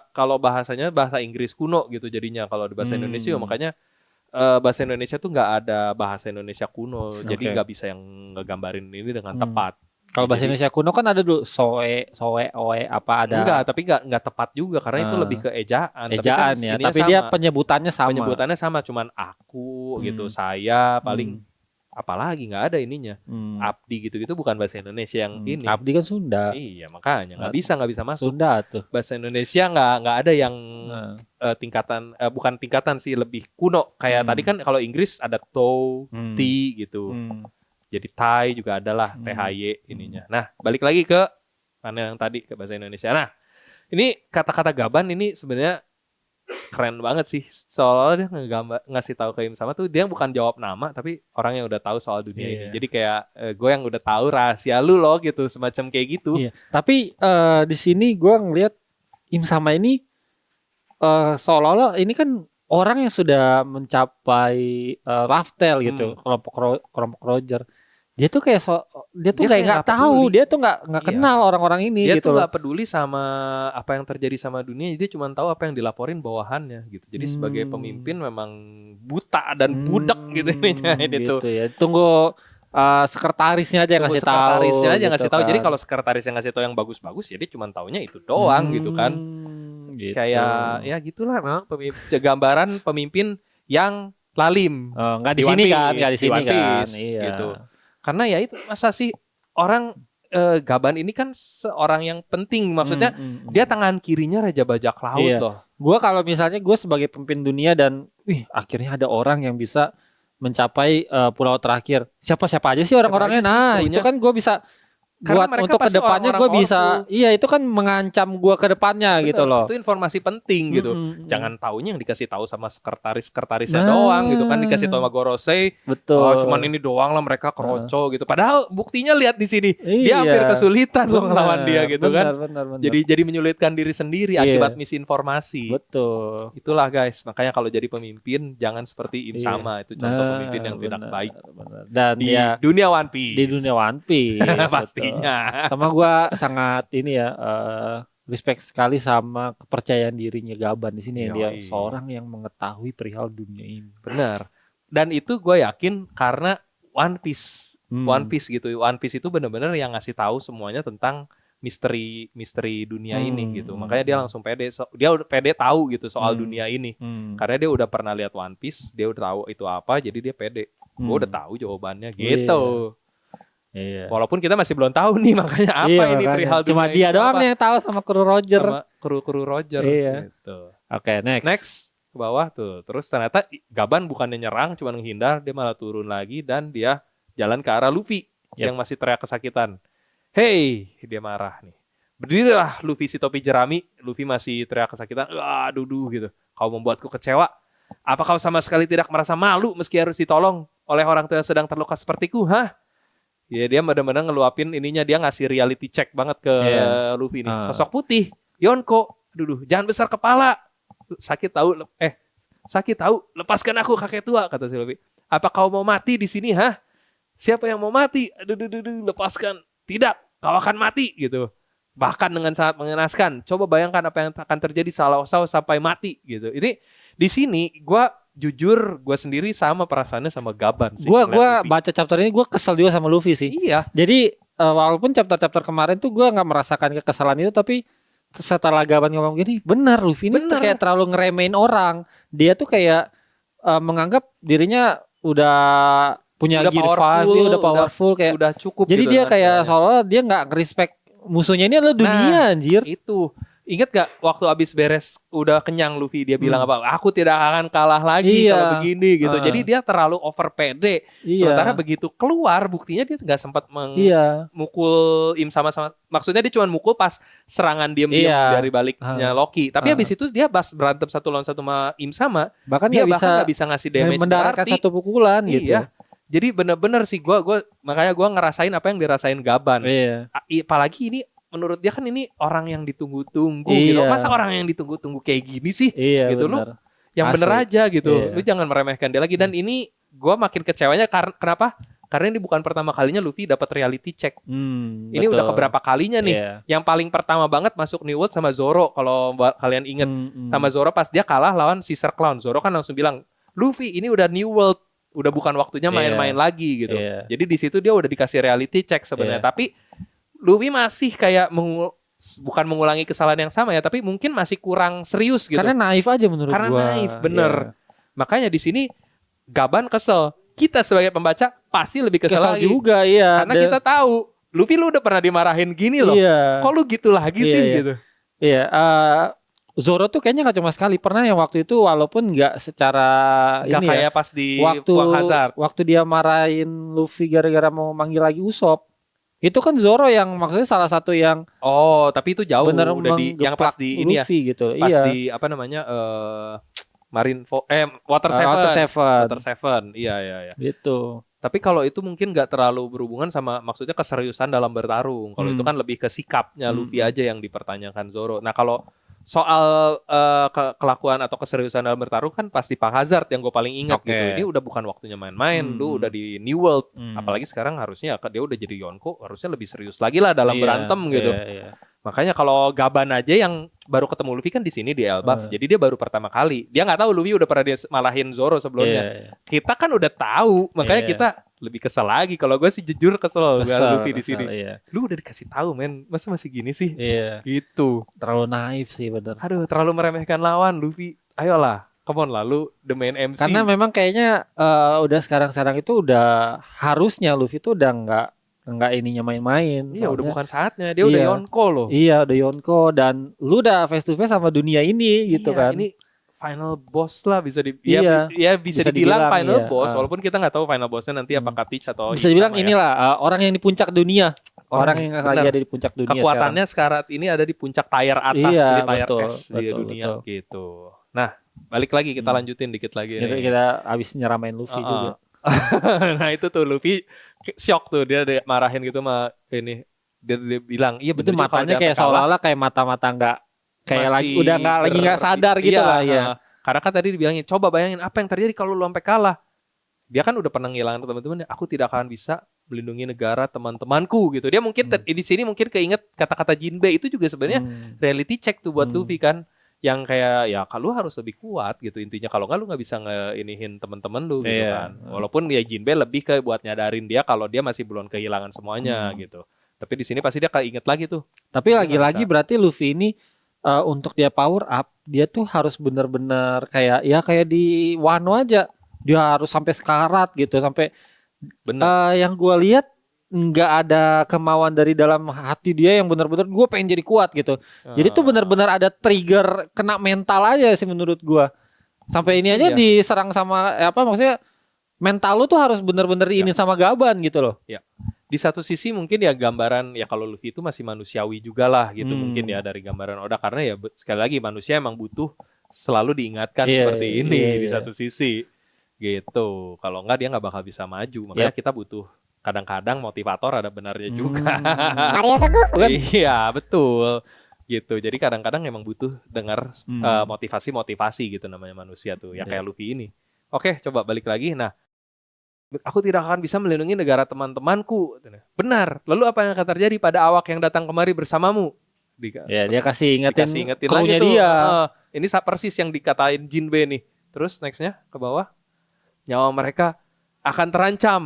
kalau bahasanya bahasa Inggris kuno gitu jadinya kalau di bahasa Indonesia makanya bahasa Indonesia tuh nggak ada bahasa Indonesia kuno. Jadi nggak bisa yang ngegambarin ini dengan tepat. Kalau bahasa Indonesia kuno kan ada dulu soe, oe apa ada. Enggak, tapi enggak tepat juga karena itu lebih ke ejaan. Ejaan tapi ya, tapi dia penyebutannya sama. Penyebutannya sama, cuman aku gitu, saya paling apalagi nggak ada ininya. Abdi gitu-gitu bukan bahasa Indonesia yang ini. Abdi kan Sunda. Iya, makanya nggak bisa masuk. Sunda tuh. Bahasa Indonesia nggak ada yang tingkatan bukan tingkatan sih, lebih kuno. Kayak tadi kan kalau Inggris ada to, ti gitu. Jadi Thai juga adalah THY ininya. Nah, balik lagi ke mana yang tadi ke bahasa Indonesia. Nah, ini kata-kata gaban ini sebenarnya keren banget sih. Soalnya dia ngasih tahu ke Im Sama tuh dia bukan jawab nama tapi orang yang udah tahu soal dunia ini. Jadi kayak gue yang udah tahu rahasia lu loh gitu, semacam kayak gitu. Iya. Tapi di sini gue ngelihat Im Sama ini seolah-olah ini kan orang yang sudah mencapai Raftel gitu, kelompok Roger. Dia tuh kayak dia tuh kayak nggak tahu, dia tuh nggak kenal orang-orang ini dia gitu. Dia tuh nggak peduli sama apa yang terjadi sama dunia, dia cuma tahu apa yang dilaporin bawahannya gitu. Jadi sebagai pemimpin memang buta dan budak gitu gitu ya. Tunggu sekretarisnya aja yang ngasih tahu. Sekretarisnya aja gitu ngasih tahu. kan. Jadi kalau sekretarisnya ngasih tahu yang bagus-bagus, ya dia cuma taunya itu doang gitu kan. Gitu. Kayak ya gitulah memang gambaran pemimpin yang lalim. Nggak di sini kan, nggak di sini kan. Iya. Gitu. Karena ya itu masa sih orang Gaban ini kan seorang yang penting, maksudnya dia tangan kirinya Raja Bajak Laut loh. Gue kalau misalnya gue sebagai pemimpin dunia dan akhirnya ada orang yang bisa mencapai pulau terakhir. Siapa aja sih orang-orangnya? Nah itu kan gue bisa buat untuk kedepannya gue bisa itu kan mengancam gue kedepannya. Bener, gitu loh. Itu informasi penting gitu. Jangan taunya yang dikasih tahu sama sekretarisnya doang gitu kan, dikasih tahu sama Gorosei. Betul. Cuman ini doang lah mereka keroco gitu. Padahal buktinya lihat di sini dia hampir kesulitan loh ngelawan dia gitu kan. Bener. Jadi menyulitkan diri sendiri akibat misinformasi. Betul. Itulah guys, makanya kalau jadi pemimpin jangan seperti Im Sama, itu contoh pemimpin yang tidak baik. Dan di dunia One Piece. Di dunia One Piece. Pasti. Sama gue sangat ini ya respect sekali sama kepercayaan dirinya Gaban di sini. Dia seorang yang mengetahui perihal dunia ini. Benar. Dan itu gue yakin karena One Piece gitu. One Piece itu benar-benar yang ngasih tahu semuanya tentang misteri dunia ini gitu. Makanya dia langsung pede. Dia udah pede tahu gitu soal dunia ini. Karena dia udah pernah lihat One Piece, dia udah tahu itu apa, jadi dia pede. Gue udah tahu jawabannya gitu. Iya. Walaupun kita masih belum tahu nih makanya apa ini perihal dunia. Cuma dia doang yang tahu sama kru Roger. Sama kru Roger. Iya. Gitu. Oke, next ke bawah tuh. Terus ternyata Gaban bukannya nyerang, cuma menghindar, dia malah turun lagi dan dia jalan ke arah Luffy yang masih teriak kesakitan. Hey, dia marah nih. Berdirilah Luffy si topi jerami. Luffy masih teriak kesakitan. Dudu gitu. Kau membuatku kecewa. Apa kau sama sekali tidak merasa malu meski harus ditolong oleh orang tua yang sedang terluka sepertiku? Hah? Ya dia benar-benar ngeluapin ininya, dia ngasih reality check banget ke Luffy nih. Sosok putih, Yonko, aduh, jangan besar kepala. Sakit tahu, lepaskan aku kakek tua, kata si Luffy. Apa kau mau mati di sini, hah? Siapa yang mau mati? Aduh, lepaskan. Tidak, kau akan mati gitu. Bahkan dengan sangat mengenaskan. Coba bayangkan apa yang akan terjadi salau-salau sampai mati gitu. Ini di sini gue sendiri sama perasaannya sama Gaban sih. Gue baca chapter ini gue kesel juga sama Luffy sih. Iya. Jadi walaupun chapter kemarin tuh gue nggak merasakan kekesalan itu, tapi setelah Gaban ngomong gini, benar Luffy ini tuh kayak terlalu ngeremehin orang. Dia tuh kayak menganggap dirinya udah punya gear 5, udah powerful, kayak udah cukup. Jadi gitu, dia kayak seolah dia nggak nge-respect musuhnya ini adalah dunia, anjir. Itu. Ingat gak waktu abis beres udah kenyang Luffy, dia bilang apa? Aku tidak akan kalah lagi kalau begini gitu. Jadi dia terlalu over pede. Sementara begitu keluar buktinya dia nggak sempat mukul Im sama-sama. Maksudnya dia cuma mukul pas serangan diam-diam dari baliknya Loki. Tapi abis itu dia pas berantem 1 lawan 1 sama Im sama, bahkan dia nggak bisa ngasih damage mendaratkan satu pukulan gitu. Jadi bener-bener sih makanya gue ngerasain apa yang dirasain Gaban. Apalagi ini menurut dia kan ini orang yang ditunggu-tunggu gitu. Masa orang yang ditunggu-tunggu kayak gini sih? Gitu bener. Lu yang bener aja gitu. Lu jangan meremehkan dia lagi. Dan ini gue makin kecewanya kenapa? Karena ini bukan pertama kalinya Luffy dapat reality check. Ini udah keberapa kalinya nih. Yang paling pertama banget masuk New World sama Zoro. Kalau kalian inget sama Zoro pas dia kalah lawan Caesar Clown. Zoro kan langsung bilang, Luffy ini udah New World. Udah bukan waktunya main-main lagi gitu. Jadi di situ dia udah dikasih reality check sebenarnya. Tapi Luffy masih kayak bukan mengulangi kesalahan yang sama ya, tapi mungkin masih kurang serius gitu. Karena naif aja menurut Karena gua. Naif, bener. Makanya di sini Gaban kesel. Kita sebagai pembaca pasti lebih kesel lagi. Juga, iya. Karena kita tahu Luffy lu udah pernah dimarahin gini loh. Kok lu gitu lagi sih gitu. Iya. Zoro tuh kayaknya gak cuma sekali. Pernah yang waktu itu walaupun gak secara gak ini kayak pas di Hazard. Waktu dia marahin Luffy gara-gara mau manggil lagi Usopp. Itu kan Zoro yang maksudnya salah satu yang tapi itu jauh udah yang pas di ini Luffy ya. Gitu. Pas di apa namanya Water Seven. Iya. Gitu. Tapi kalau itu mungkin nggak terlalu berhubungan sama maksudnya keseriusan dalam bertarung. Kalau itu kan lebih ke sikapnya Luffy aja yang dipertanyakan Zoro. Nah kalau soal kelakuan atau keseriusan dalam bertarung kan pasti Pak Hazard yang gue paling ingat gitu. Ini udah bukan waktunya main-main, lu udah di New World. Apalagi sekarang harusnya dia udah jadi Yonko, harusnya lebih serius lagi lah dalam berantem gitu. Makanya kalau Gaban aja yang baru ketemu Luffy kan di sini di Elbaf. Jadi dia baru pertama kali. Dia nggak tahu Luffy udah pernah dia malahin Zoro sebelumnya. Kita kan udah tahu, makanya kita lebih kesel lagi. Kalau gue sih jujur kesel Luffy di sini. Lu udah dikasih tahu men, masa masih gini sih? Gitu. Terlalu naif sih bener. Aduh, terlalu meremehkan lawan Luffy. Ayolah, come on lah, lu the main MC. Karena memang kayaknya udah sekarang itu udah harusnya Luffy tuh udah nggak ininya main-main. Iya, udah bukan saatnya. Dia udah Yonko loh. Iya, udah Yonko dan lu udah face to face sama dunia ini gitu kan. Ini final boss lah bisa bisa dibilang final boss walaupun kita nggak tahu final bossnya nanti apakah Teach atau bisa dibilang inilah orang yang di puncak dunia. Orang yang lagi ada di puncak dunia. Kekuatannya sekarang ini ada di puncak tier atas di tier S di dunia gitu. Nah, balik lagi kita lanjutin dikit lagi nih. Kita habis nyeramain Luffy juga. Nah itu tuh Luffy shock tuh, dia marahin gitu sama ini, dia bilang iya betul, matanya kayak seolah-olah kayak mata-mata nggak kayak lagi udah nggak sadar gitu lah ya. Karena kan tadi dibilangin coba bayangin apa yang terjadi kalau lu sampai kalah. Dia kan udah pernah ngilangan teman-teman, aku tidak akan bisa melindungi negara teman-temanku gitu. Dia mungkin di sini mungkin keinget kata-kata Jinbei itu juga sebenarnya reality check tuh buat Luffy kan. Yang kayak ya kalau harus lebih kuat gitu intinya, kalau nggak lu nggak bisa ngeinihin teman-teman lu gitu kan. Walaupun ya Jinbei lebih ke buat nyadarin dia kalau dia masih belum kehilangan semuanya gitu. Tapi di sini pasti dia keinget lagi tuh. Tapi lagi-lagi berarti Luffy ini untuk dia power up dia tuh harus benar-benar kayak di Wano aja, dia harus sampai sekarat gitu, sampai yang gue lihat nggak ada kemauan dari dalam hati dia yang benar-benar gue pengen jadi kuat gitu. Jadi tuh benar-benar ada trigger kena mental aja sih menurut gue. Sampai ini aja diserang sama maksudnya mental lu tuh harus benar-benar ini sama Gaban gitu loh. Ya. Di satu sisi mungkin ya gambaran ya kalau Luffy itu masih manusiawi juga lah gitu mungkin ya dari gambaran Oda, karena ya sekali lagi manusia emang butuh selalu diingatkan seperti ini di satu sisi gitu. Kalau enggak dia nggak bakal bisa maju. Makanya kita butuh kadang-kadang motivator ada benarnya juga. Mario Teguh bukan? Iya, betul. Gitu. Jadi kadang-kadang emang butuh dengar motivasi-motivasi gitu namanya manusia tuh. Yang kayak Luffy ini. Oke, coba balik lagi. Nah, aku tidak akan bisa melindungi negara teman-temanku. Benar. Lalu apa yang akan terjadi pada awak yang datang kemari bersamamu? Dia kasih ingetin kru-nya lagi dia. Ini persis yang dikatain Jinbe nih. Terus nextnya ke bawah. Nyawa mereka akan terancam.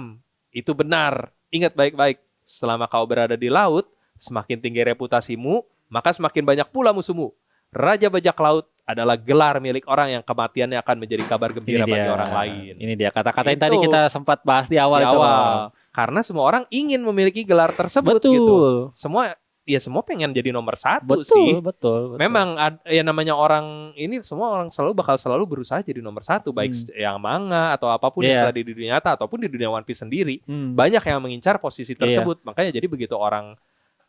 Itu benar. Ingat baik-baik. Selama kau berada di laut, semakin tinggi reputasimu, maka semakin banyak pula musuhmu. Raja bajak laut adalah gelar milik orang yang kematiannya akan menjadi kabar gembira bagi orang lain. Ini dia kata-kata yang tadi kita sempat bahas di awal. Karena semua orang ingin memiliki gelar tersebut. Betul. Gitu. Semua pengen jadi nomor 1 sih. Betul. Memang ya namanya orang ini semua orang bakal selalu berusaha jadi nomor 1, baik yang manga atau apapun yang terjadi di dunia nyata ataupun di dunia One Piece sendiri. Banyak yang mengincar posisi tersebut. Makanya jadi begitu orang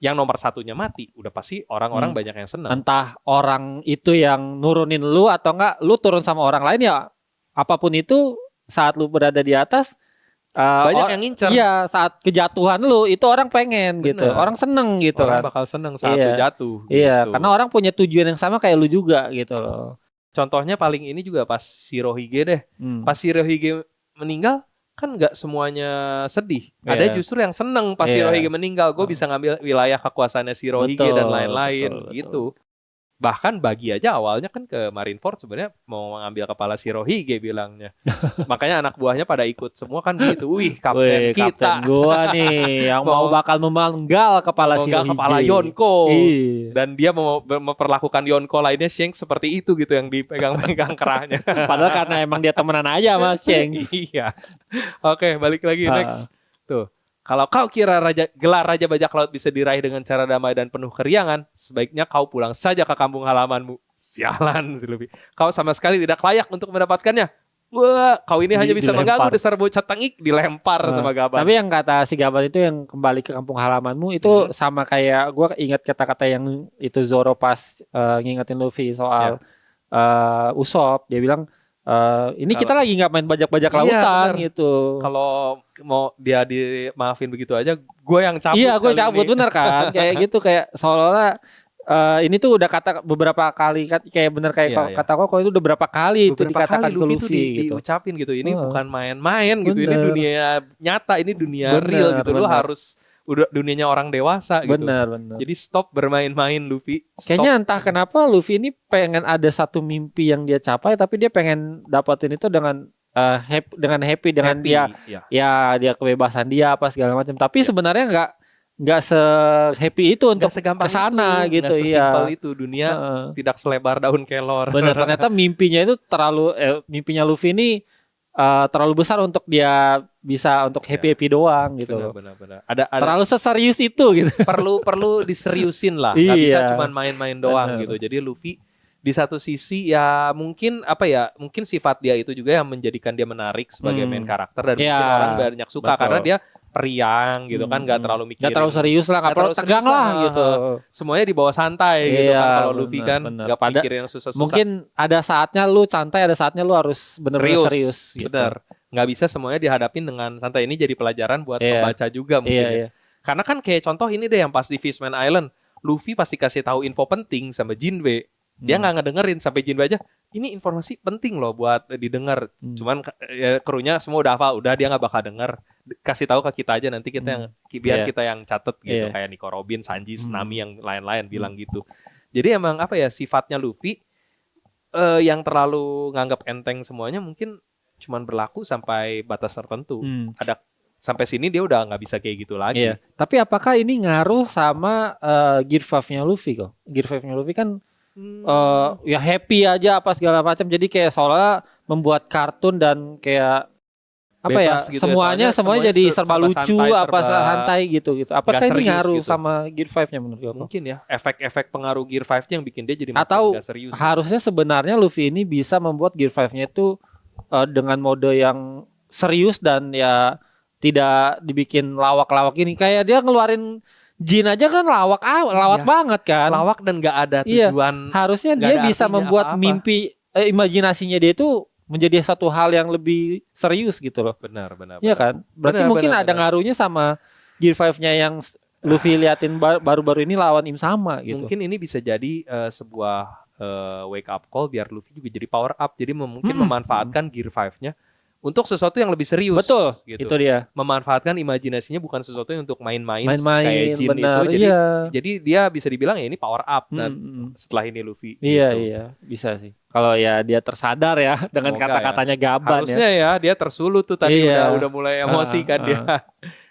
yang nomor 1-nya mati, udah pasti orang-orang banyak yang senang. Entah orang itu yang nurunin lu atau enggak, lu turun sama orang lain ya, apapun itu saat lu berada di atas, banyak yang ngincer. Iya, saat kejatuhan lu itu orang pengen gitu, orang seneng gitu orang kan. Bakal seneng saat lu jatuh. Iya, gitu. karena orang punya tujuan yang sama kayak lu juga gitu loh. Contohnya paling ini juga pas Shirohige deh. Pas Shirohige meninggal, kan nggak semuanya sedih. Ada justru yang seneng pas Shirohige meninggal. Gue bisa ngambil wilayah kekuasaannya Shirohige dan lain-lain gitu. Bahkan bagi aja awalnya kan ke Marineford sebenarnya mau mengambil kepala Shirohige bilangnya. Makanya anak buahnya pada ikut semua kan gitu. Wih, kapten kita. Kapten gua nih yang mau bakal memanggal kepala Shirohige. Kepala Yonko. Dan dia mau memperlakukan Yonko lainnya Shanks seperti itu gitu yang dipegang-pegang kerahnya. Padahal karena emang dia temenan aja sama Shanks. Iya. Oke, balik lagi next. Tuh. Kalau kau kira gelar Raja Bajak Laut bisa diraih dengan cara damai dan penuh keriangan, sebaiknya kau pulang saja ke kampung halamanmu. Sialan si Luffy. Kau sama sekali tidak layak untuk mendapatkannya. Wah, kau ini hanya bisa mengganggu dasar bocah tengik, dilempar sama Gaban. Tapi yang kata si Gaban itu yang kembali ke kampung halamanmu itu sama kayak gue ingat kata-kata yang itu Zoro pas ngingetin Luffy soal Usopp. Dia bilang ini kita lagi nggak main bajak-bajak lautan gitu. Kalau mau dia dimaafin begitu aja, gue yang cabut. Iya, gue cabut bener kan. Kayak gitu, kayak seolah-olah ini tuh udah kata beberapa kali kan, kayak bener kayak kata kok itu udah berapa kali itu dikatakan ke Luffy gitu. Diucapin gitu. Ini bukan main-main gitu. Ini dunia nyata, ini dunia real gitu. Lu harus udah dunianya orang dewasa gitu. Bener. Jadi stop bermain-main Luffy. Kayaknya entah kenapa Luffy ini pengen ada satu mimpi yang dia capai, tapi dia pengen dapetin itu dengan happy dia dia kebebasan dia apa segala macam. Tapi sebenarnya nggak se-happy itu untuk kesana gitu. Nggak sesimpel itu, dunia tidak selebar daun kelor. Benar, ternyata mimpinya itu mimpinya Luffy ini terlalu besar untuk dia bisa untuk happy doang gitu. Benar. Terlalu seserius itu gitu. Perlu diseriusin lah. Nggak bisa cuma main-main doang gitu. Jadi Luffy di satu sisi ya mungkin sifat dia itu juga yang menjadikan dia menarik sebagai main karakter dan mungkin orang banyak suka karena dia periang gitu kan, nggak terlalu mikirin, nggak terlalu serius lah, nggak terlalu tegang lah gitu. Semuanya dibawa santai gitu kan. Kalau Luffy kan nggak mikirin yang susah-susah. Mungkin ada saatnya lu santai, ada saatnya lu harus benar-benar serius gitu. Bener, nggak bisa semuanya dihadapin dengan santai. Ini jadi pelajaran buat pembaca juga mungkin. Karena kan kayak contoh ini deh yang pas di Fishman Island, Luffy pasti kasih tahu info penting sama Jinbe. Dia nggak ngedengerin sampai Jinbe aja. Ini informasi penting loh buat didengar. Cuman krunya semua udah hafal, udah dia nggak bakal denger. Kasih tahu ke kita aja, nanti kita yang biar kita yang catet gitu. Kayak Nico Robin, Sanji, Nami yang lain-lain bilang gitu. Jadi emang sifatnya Luffy yang terlalu nganggap enteng semuanya mungkin cuman berlaku sampai batas tertentu. Ada sampai sini dia udah nggak bisa kayak gitu lagi. Tapi apakah ini ngaruh sama Gear 5-nya Luffy kok? Gear 5-nya Luffy kan ya happy aja apa segala macam, jadi kayak seolah membuat kartun dan kayak apa bebas gitu semuanya jadi serba lucu santai, apa santai gitu. Apakah ini ngaruh gitu sama Gear 5-nya menurut kamu? Mungkin ya efek pengaruh Gear 5-nya yang bikin dia jadi atau gak serius. Harusnya sebenarnya Luffy ini bisa membuat Gear 5-nya itu dengan mode yang serius dan ya tidak dibikin lawak-lawak ini. Kayak dia ngeluarin Jin aja kan lawak banget kan. Lawak dan gak ada tujuan. Harusnya dia bisa membuat mimpi imajinasinya dia itu menjadi satu hal yang lebih serius gitu loh. Benar. Iya kan? Berarti mungkin ada ngaruhnya sama Gear 5-nya yang Luffy liatin baru-baru ini lawan Im Sama gitu. Mungkin ini bisa jadi sebuah wake up call biar Luffy juga jadi power up. Jadi mungkin memanfaatkan Gear 5-nya untuk sesuatu yang lebih serius. Betul, gitu. itu dia. Memanfaatkan imajinasinya bukan sesuatu yang untuk main-main kayak Jin benar, itu. iya. Jadi dia bisa dibilang ya ini power up dan setelah ini Luffy. Iya, gitu. iya, bisa sih. Kalau ya dia tersadar ya dengan kata-katanya Gaban harusnya ya dia tersulut tuh tadi udah mulai emosi kan dia.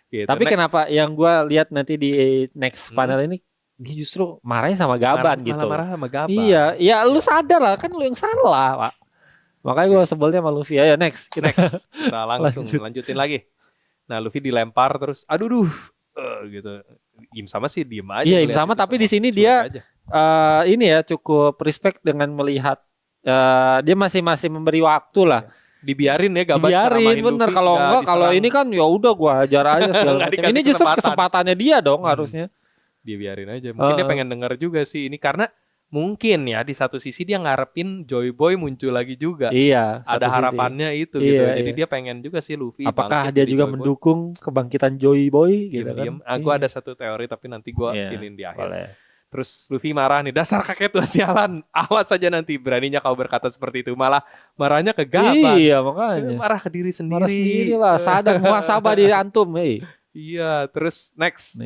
Gitu. Tapi kenapa yang gue lihat nanti di next panel ini dia justru marahnya sama Gaban gitu. Malah marah sama Gaban. Iya, ya lu sadar lah kan lu yang salah, Pak. Makanya gue sebelnya sama Luffy. Ayo next. Nah langsung lanjutin lagi. Nah Luffy dilempar terus aduh gitu. Im Sama sih diem aja. Iya Im Sama tapi di sini dia ini ya cukup respect dengan melihat dia masih memberi waktu lah. Dibiarin ya Gaban. Dibiarin bener. Kalau enggak kalau ini kan ya udah gue hajar aja segala macam. Ini justru kesempatannya dia dong harusnya. Dibiarin aja. Mungkin dia pengen denger juga sih ini karena mungkin ya di satu sisi dia ngarepin Joy Boy muncul lagi juga. Iya. Ada harapannya itu gitu. Jadi dia pengen juga sih Luffy. Apakah dia juga mendukung kebangkitan Joy Boy gitu kan? Aku ada satu teori tapi nanti gue inin di akhir. Boleh. Terus Luffy marah nih, dasar kakek tua sialan. Awas saja nanti beraninya kau berkata seperti itu. Malah marahnya ke Gaban. Iya makanya. Marah ke diri sendiri. Marah sendiri lah. Sadar muhasabah diri antum. Iya. Terus next.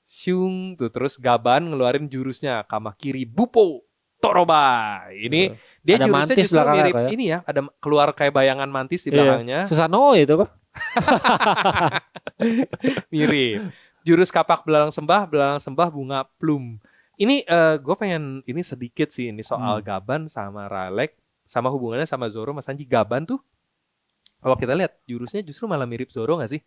Shung tuh terus Gaban ngeluarin jurusnya Kamakiri Bupo Toroba. Ini dia ada jurusnya justru mirip ya? Ini ya, ada keluar kayak bayangan mantis di belakangnya. Susanoo itu Pak. Mirip. Jurus kapak belalang sembah bunga plum. Ini gue pengen ini sedikit sih ini soal Gaban sama Raleigh sama hubungannya sama Zoro Mas Sanji. Gaban tuh kalau kita lihat jurusnya justru malah mirip Zoro gak sih?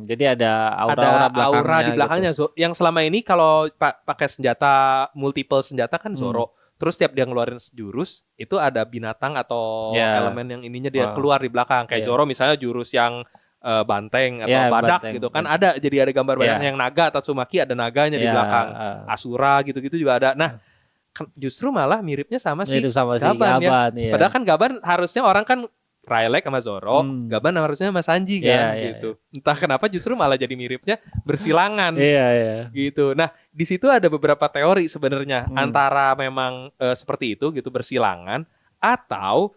Jadi ada aura di belakangnya gitu. Yang selama ini kalau pakai senjata multiple senjata kan Zoro. Terus tiap dia ngeluarin jurus itu ada binatang atau elemen yang ininya dia keluar di belakang. Kayak Zoro misalnya jurus yang banteng atau badak gitu kan ada. Jadi ada gambar banyak yang naga Tatsumaki ada naganya di belakang. Asura gitu-gitu juga ada. Nah justru malah miripnya sama si Gaban ya. Padahal kan Gaban harusnya orang kan Rayleigh sama Zoro, Gaban harusnya sama Sanji kan gitu. Entah kenapa justru malah jadi miripnya bersilangan. Gitu. Nah, di situ ada beberapa teori sebenarnya antara memang seperti itu gitu bersilangan atau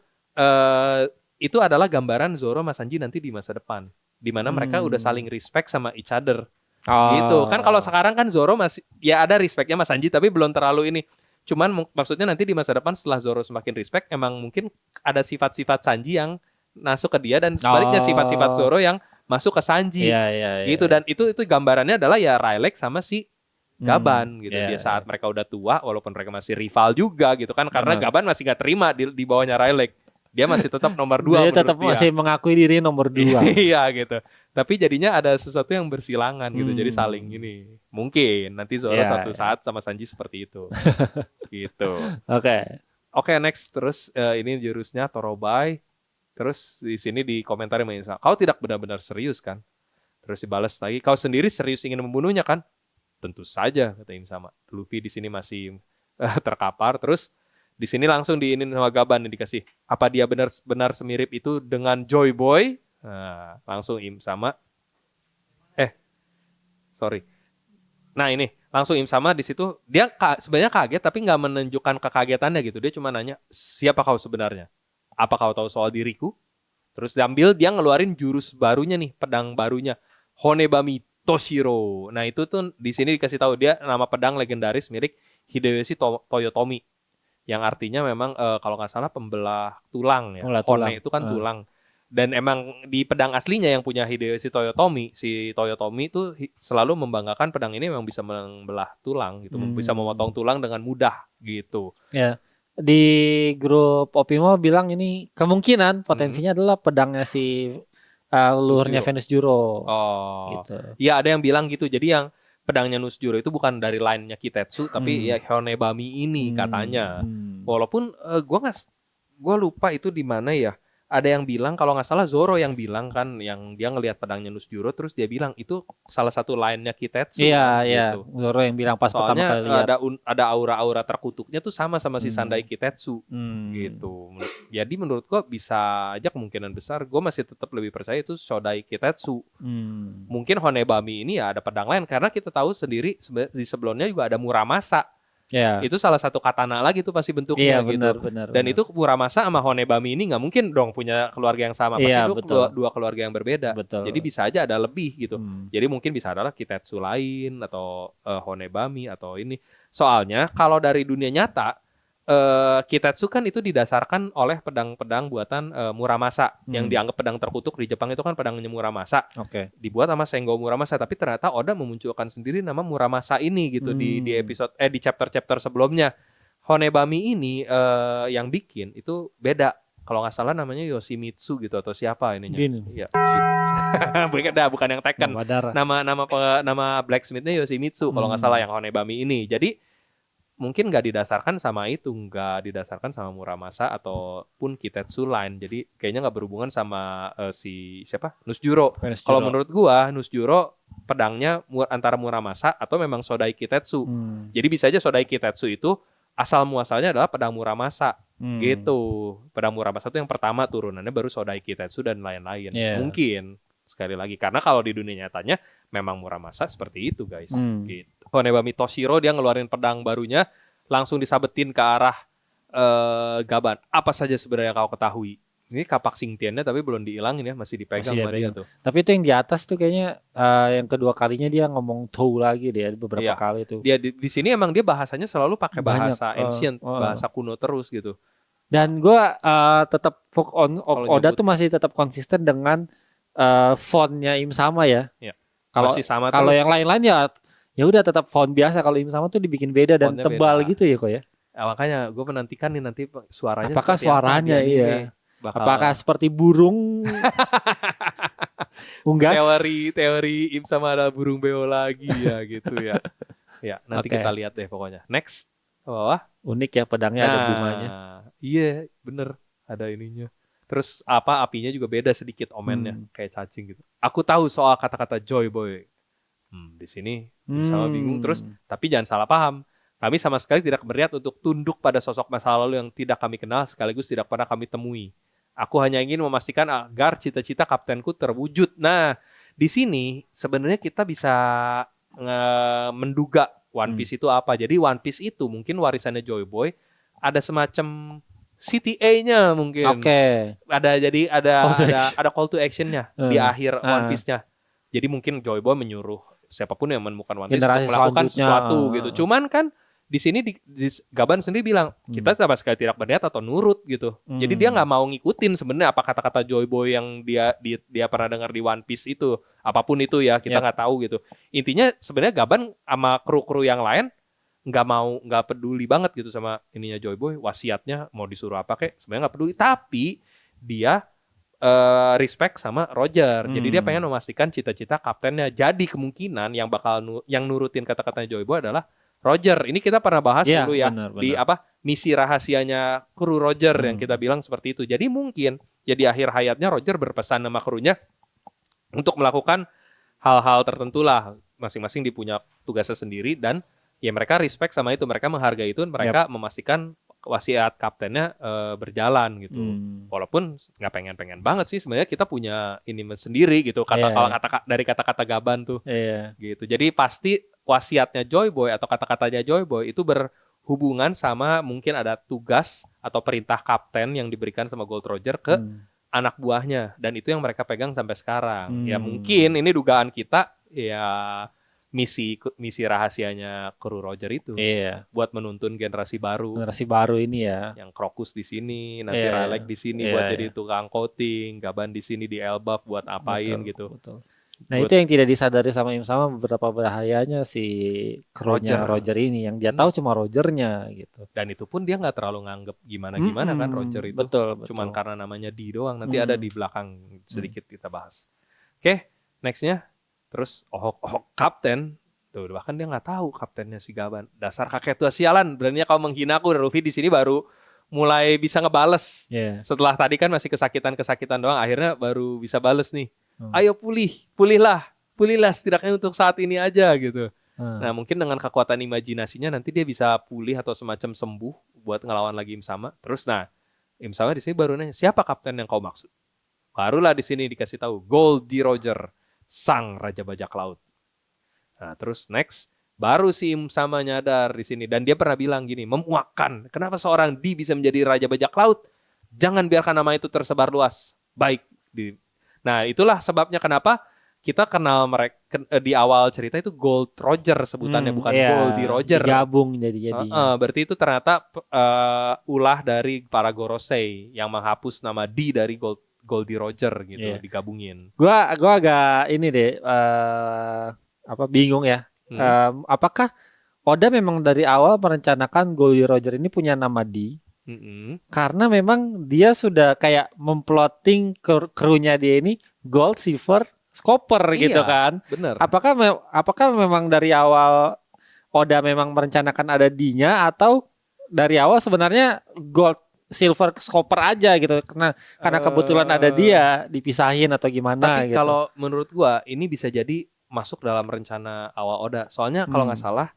itu adalah gambaran Zoro sama Sanji nanti di masa depan di mana mereka udah saling respect sama each other. Gitu. Kan kalau sekarang kan Zoro masih ya ada respectnya sama Sanji tapi belum terlalu ini. Cuman maksudnya nanti di masa depan setelah Zoro semakin respect emang mungkin ada sifat-sifat Sanji yang masuk ke dia dan sebaliknya sifat-sifat Zoro yang masuk ke Sanji. Gitu dan itu gambarannya adalah ya Rayleigh sama si Gaban gitu. Dia saat mereka udah tua walaupun mereka masih rival juga gitu kan karena Gaban masih gak terima di bawahnya Rayleigh. Dia masih tetap nomor 2. Dia tetap masih mengakui diri nomor 2. Iya gitu. Tapi jadinya ada sesuatu yang bersilangan gitu. Jadi saling ini. Mungkin nanti Zoro suatu saat sama Sanji seperti itu. Gitu. Oke, next terus ini jurusnya Torobai. Terus di sini di komentari mengisah, kau tidak benar-benar serius kan? Terus dibalas lagi, kau sendiri serius ingin membunuhnya kan? Tentu saja kata Im Sama. Luffy di sini masih terkapar. Terus di sini langsung diinin sama Gaban dikasih. Apa dia benar-benar semirip itu dengan Joy Boy? Nah, langsung Im Sama. Nah ini langsung Im Sama di situ dia sebenarnya kaget tapi nggak menunjukkan kekagetannya gitu. Dia cuma nanya siapa kau sebenarnya? Apa kau tahu soal diriku? Terus diambil dia ngeluarin jurus barunya nih pedang barunya Honebami Toshiro. Nah itu tuh di sini dikasih tahu dia nama pedang legendaris milik Hideyoshi Toyotomi. Yang artinya memang kalau nggak salah pembelah tulang ya. Hone itu kan tulang. Dan emang di pedang aslinya yang punya Hideyoshi Toyotomi, si Toyotomi itu selalu membanggakan pedang ini memang bisa membelah tulang gitu, bisa memotong tulang dengan mudah gitu. Ya. Di grup Opimo bilang ini kemungkinan potensinya adalah pedangnya si leluhurnya Venus Juro. Gitu. Iya ada yang bilang gitu. Jadi yang pedangnya Nusjuro itu bukan dari line-nya Kitetsu tapi ya Honebami ini katanya. Walaupun gue lupa itu di mana ya. Ada yang bilang kalau nggak salah Zoro yang bilang kan yang dia ngelihat pedangnya Nusjuro terus dia bilang itu salah satu line-nya Kitetsu. Iya gitu. Zoro yang bilang pas pertama kali lihat. Ada aura-aura terkutuknya tuh sama si Sandai Kitetsu gitu. Jadi menurut gue bisa aja kemungkinan besar gue masih tetap lebih percaya itu Shodai Kitetsu. Mungkin Honebami ini ya ada pedang lain karena kita tahu sendiri di sebelumnya juga ada Muramasa. Itu salah satu katana lagi tuh pasti bentuknya gitu. Benar, Dan itu Muramasa sama Honebami ini nggak mungkin dong punya keluarga yang sama. Pasti itu dua keluarga yang berbeda. Jadi bisa aja ada lebih gitu. Jadi mungkin bisa adalah Kitetsu lain atau Honebami atau ini. Soalnya kalau dari dunia nyata Kitetsu kan itu didasarkan oleh pedang-pedang buatan Muramasa yang dianggap pedang terkutuk di Jepang itu kan pedangnya Muramasa. Dibuat sama Sengo Muramasa, tapi ternyata Oda memunculkan sendiri nama Muramasa ini gitu di episode di chapter-chapter sebelumnya. Honebami ini yang bikin itu beda. Kalau nggak salah namanya Yoshimitsu gitu atau siapa ininya. Ya. Beda, bukan yang Tekken. Nama blacksmithnya Yoshimitsu kalau nggak salah yang Honebami ini. Jadi mungkin nggak didasarkan sama itu, nggak didasarkan sama Muramasa ataupun Kitetsu line. Jadi kayaknya nggak berhubungan sama si siapa Nusjuro. Kalau menurut gua Nusjuro pedangnya antara Muramasa atau memang Shodai Kitetsu. Jadi bisa aja Shodai Kitetsu itu asal muasalnya adalah pedang Muramasa gitu. Pedang Muramasa itu yang pertama turunannya baru Shodai Kitetsu dan lain-lain. Mungkin sekali lagi karena kalau di dunia nyatanya memang Muramasa seperti itu guys. Gitu. Honebami Toshiro dia ngeluarin pedang barunya langsung disabetin ke arah Gaban. Apa saja sebenarnya kau ketahui? Ini kapak singtiannya tapi belum dihilangin ya, masih dipegang sama dia tuh. Tapi itu yang di atas tuh kayaknya yang kedua kalinya dia ngomong tou lagi dia beberapa kali tuh. Dia di sini emang dia bahasanya selalu pakai bahasa ancient, bahasa kuno terus gitu. Dan gua tetap Oda tuh masih tetap konsisten dengan fontnya Im sama ya. Kalau yang lain-lain ya udah tetap font biasa. Kalau Im sama tuh dibikin beda dan fontnya tebal beda. Gitu ya kok ya. Makanya gue menantikan nih nanti suaranya. Apakah suaranya apakah seperti burung unggas? Teori Im sama ada burung beo lagi ya gitu ya. Ya nanti kita lihat deh pokoknya. Next bawah. Unik ya pedangnya ada bunganya. Iya bener ada ininya. Terus apinya juga beda sedikit omennya kayak cacing gitu. Aku tahu soal kata-kata Joy Boy. Di sini sama bingung terus, tapi jangan salah paham. Kami sama sekali tidak berniat untuk tunduk pada sosok masa lalu yang tidak kami kenal sekaligus tidak pernah kami temui. Aku hanya ingin memastikan agar cita-cita kaptenku terwujud. Nah, di sini sebenarnya kita bisa menduga One Piece itu apa. Jadi One Piece itu mungkin warisannya Joy Boy ada semacam CTA-nya mungkin. Ada call to action-nya di akhir One Piece-nya. Jadi mungkin Joy Boy menyuruh siapapun yang menemukan One Piece untuk melakukan sesuatu gitu. Cuman kan di sini di Gaban sendiri bilang kita sama sekali tidak berniat atau nurut gitu. Jadi dia nggak mau ngikutin sebenarnya apa kata-kata Joy Boy yang dia pernah dengar di One Piece itu. Apapun itu ya kita nggak tahu gitu. Intinya sebenarnya Gaban sama kru-kru yang lain nggak peduli banget gitu sama ininya Joy Boy. Wasiatnya mau disuruh apa kayak sebenarnya nggak peduli. Tapi dia respect sama Roger. Jadi dia pengen memastikan cita-cita kaptennya. Jadi kemungkinan yang bakal yang nurutin kata-katanya Joy Boy adalah Roger. Ini kita pernah bahas dulu ya benar. Di misi rahasianya kru Roger yang kita bilang seperti itu. Jadi mungkin ya di akhir hayatnya Roger berpesan sama krunya untuk melakukan hal-hal tertentu lah. Masing-masing dipunya tugasnya sendiri dan ya mereka respect sama itu. Mereka menghargai itu. Mereka memastikan wasiat kaptennya berjalan gitu. Walaupun nggak pengen-pengen banget sih sebenarnya kita punya ini sendiri gitu. Kalau dari kata-kata Gaban tuh. Gitu. Jadi pasti wasiatnya Joy Boy atau kata-katanya Joy Boy itu berhubungan sama mungkin ada tugas atau perintah kapten yang diberikan sama Gold Roger ke anak buahnya dan itu yang mereka pegang sampai sekarang. Ya mungkin ini dugaan kita ya misi rahasianya kru Roger itu buat menuntun generasi baru ini ya yang Crocus di sini nanti Raleigh di sini buat jadi tukang coating, Gaban di sini di Elbaf buat apain betul. Nah itu yang tidak disadari sama Im sama beberapa bahayanya si krunya Roger ini yang dia tahu cuma Rogernya gitu dan itu pun dia nggak terlalu nganggep gimana kan Roger itu betul. Cuman karena namanya D doang nanti ada di belakang sedikit kita bahas. Oke, nextnya terus kapten tuh bahkan dia nggak tahu kaptennya si Gaban. Dasar kakek tua sialan, beraninya kau menghina aku. Luffy di sini baru mulai bisa ngebales. Setelah tadi kan masih kesakitan doang, akhirnya baru bisa bales nih. Ayo pulihlah setidaknya untuk saat ini aja gitu. Nah mungkin dengan kekuatan imajinasinya nanti dia bisa pulih atau semacam sembuh buat ngelawan lagi sama. Terus Im-sama di sini baru nanya, siapa kapten yang kau maksud? Barulah di sini dikasih tahu, Goldie Roger, sang raja bajak laut. Nah, terus next, baru si Im-sama nyadar di sini, dan dia pernah bilang gini, memuakkan, kenapa seorang D bisa menjadi raja bajak laut? Jangan biarkan nama itu tersebar luas. Baik. Nah, itulah sebabnya kenapa kita kenal mereka di awal cerita itu Gold Roger sebutannya, bukan Goldie Roger. Digabung jadi. Berarti itu ternyata ulah dari para Gorosei yang menghapus nama D dari Goldie Roger gitu, digabungin. Gua agak ini deh bingung ya. Apakah Oda memang dari awal merencanakan Goldie Roger ini punya nama D? Karena memang dia sudah kayak memplotting krunya dia ini gold, silver, copper gitu kan. Bener. Apakah memang dari awal Oda memang merencanakan ada D-nya atau dari awal sebenarnya gold, silver, copper aja gitu karena kebetulan ada dia dipisahin atau gimana tapi gitu. Kalau menurut gua ini bisa jadi masuk dalam rencana awal Oda. Soalnya kalau nggak salah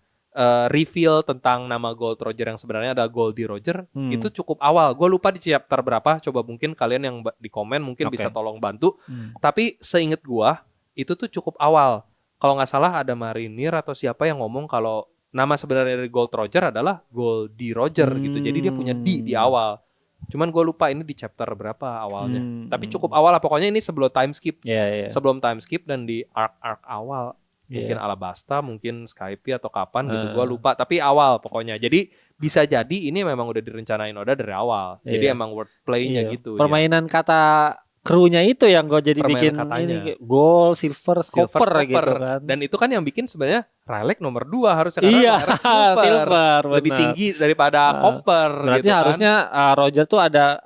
reveal tentang nama Gold Roger yang sebenarnya ada Goldie Roger itu cukup awal. Gue lupa di chapter berapa. Coba mungkin kalian yang di komen mungkin bisa tolong bantu. Tapi seinget gue itu tuh cukup awal. Kalau nggak salah ada marinir atau siapa yang ngomong kalau nama sebenarnya dari Gold Roger adalah Goldie Roger gitu. Jadi dia punya D di awal. Cuman gue lupa ini di chapter berapa awalnya. Tapi cukup awal lah. Pokoknya ini sebelum time skip. Sebelum time skip dan di arc awal. Mungkin Alabasta, mungkin Skype atau kapan gitu, gue lupa. Tapi awal pokoknya. Jadi bisa jadi ini memang udah direncanain Oda dari awal. Jadi emang wordplay-nya gitu. Permainan kata krunya itu yang gue jadi bikin katanya. Ini gold, silver, copper gitu kan. Dan itu kan yang bikin sebenarnya Rayleigh nomor 2 harusnya karena silver lebih tinggi daripada copper. Berarti gitu harusnya Roger tuh ada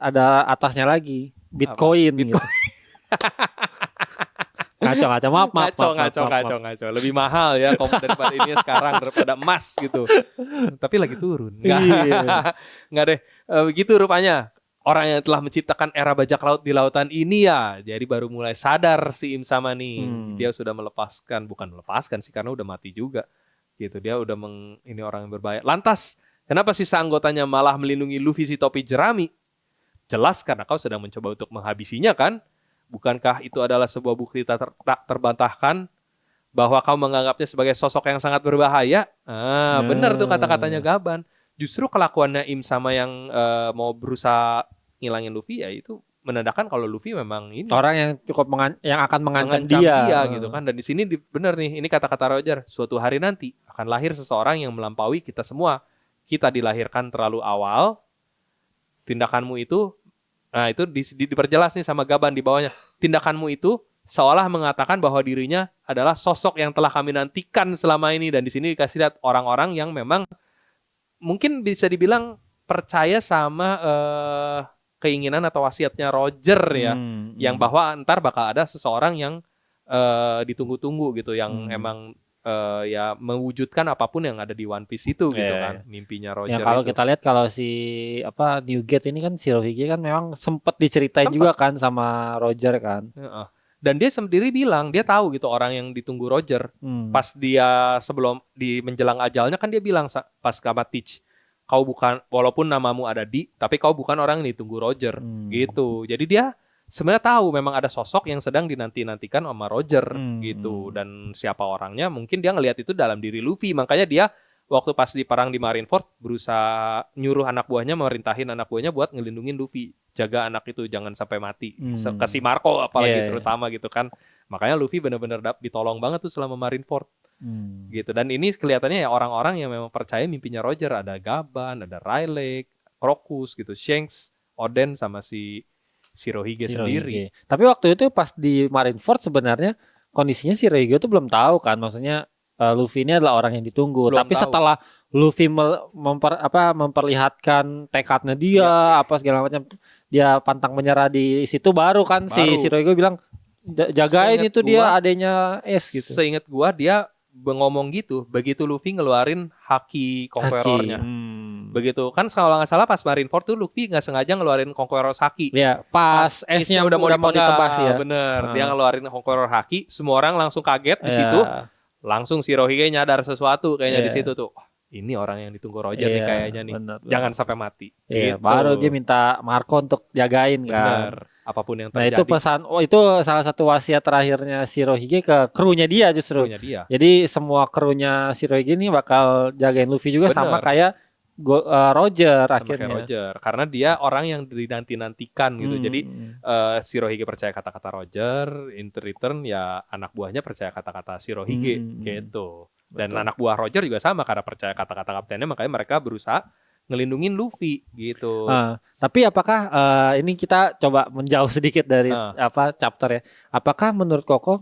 atasnya lagi, Bitcoin. Gitu. Ngaco. Maaf. Ngaco. Lebih mahal ya daripada ini sekarang daripada emas gitu. Tapi lagi turun. Enggak deh. Begitu rupanya. Orang yang telah menciptakan era bajak laut di lautan ini ya. Jadi baru mulai sadar si Im-sama nih. Dia sudah bukan melepaskan sih karena udah mati juga. Gitu. Dia udah ini orang yang berbahaya. Lantas, kenapa sisa anggotanya malah melindungi Luffy si topi jerami? Jelas karena kau sedang mencoba untuk menghabisinya kan? Bukankah itu adalah sebuah bukti tak terbantahkan bahwa kau menganggapnya sebagai sosok yang sangat berbahaya? Benar tuh kata-katanya Gaban. Justru kelakuannya Im-sama yang mau berusaha ngilangin Luffy ya itu menandakan kalau Luffy memang ini orang yang cukup yang akan mengancam dia gitu kan. Dan di sini benar nih, ini kata-kata Roger. Suatu hari nanti akan lahir seseorang yang melampaui kita semua. Kita dilahirkan terlalu awal. Tindakanmu itu nah itu diperjelas nih sama Gaban di bawahnya. Tindakanmu itu seolah mengatakan bahwa dirinya adalah sosok yang telah kami nantikan selama ini. Dan di sini dikasih lihat orang-orang yang memang mungkin bisa dibilang percaya sama keinginan atau wasiatnya Roger ya. Yang bahwa ntar bakal ada seseorang yang ditunggu-tunggu gitu. Yang emang ya mewujudkan apapun yang ada di One Piece itu gitu kan, mimpinya Roger. Ya kalau kita lihat kalau si Newgate ini kan Shirohige kan memang sempat diceritain juga kan sama Roger kan. Dan dia sendiri bilang dia tahu gitu orang yang ditunggu Roger. Pas dia sebelum di menjelang ajalnya kan dia bilang pas Kamat Teach, kau bukan, walaupun namamu ada di, tapi kau bukan orang yang ditunggu Roger gitu. Jadi dia sebenarnya tahu memang ada sosok yang sedang dinanti-nantikan sama Roger gitu. Dan siapa orangnya mungkin dia ngelihat itu dalam diri Luffy. Makanya dia waktu pas di perang di Marineford berusaha nyuruh anak buahnya, merintahin anak buahnya buat ngelindungin Luffy. Jaga anak itu jangan sampai mati. Kasih Marco apalagi terutama gitu kan. Makanya Luffy benar-benar ditolong banget tuh selama Marineford. Gitu. Dan ini kelihatannya ya orang-orang yang memang percaya mimpinya Roger. Ada Gaban, ada Rayleigh, Crocus gitu, Shanks, Oden sama si Shirohige sendiri. Tapi waktu itu pas di Marineford sebenarnya kondisinya Shirohige itu belum tahu kan, maksudnya Luffy ini adalah orang yang ditunggu. Tapi setelah Luffy memperlihatkan tekadnya dia, apa segala macam, dia pantang menyerah di situ baru kan si Shirohige bilang jagain itu dia adanya es gitu. Seingat gua dia ngomong gitu begitu Luffy ngeluarin haki Conqueror-nya. Begitu kan kalau nggak salah pas Marineford tuh Luffy nggak sengaja ngeluarin Conqueror haki. Ya, pas esnya udah mau ditebas ya. Bener, dia ngeluarin Conqueror haki, semua orang langsung kaget di situ. Langsung Shirohige nyadar sesuatu kayaknya di situ tuh. ini orang yang ditunggu Roger nih kayaknya nih. Bener. Jangan sampai mati. Iya, Gitu. baru dia minta Marco untuk jagain kan. Bener. Apapun yang Nah terjadi. itu pesan, itu salah satu wasiat terakhirnya Shirohige ke krunya dia justru. Krunya dia. Jadi semua krunya Shirohige ini bakal jagain Luffy juga. Bener. Sama kayak Roger sama akhirnya. Kayak Roger. Karena dia orang yang dinanti-nantikan gitu. Jadi Shirohige percaya kata-kata Roger, in return ya anak buahnya percaya kata-kata Shirohige gitu. Dan anak buah Roger juga sama karena percaya kata-kata kaptennya, makanya mereka berusaha ngelindungin Luffy gitu. Tapi apakah ini kita coba menjauh sedikit dari chapter ya. Apakah menurut Koko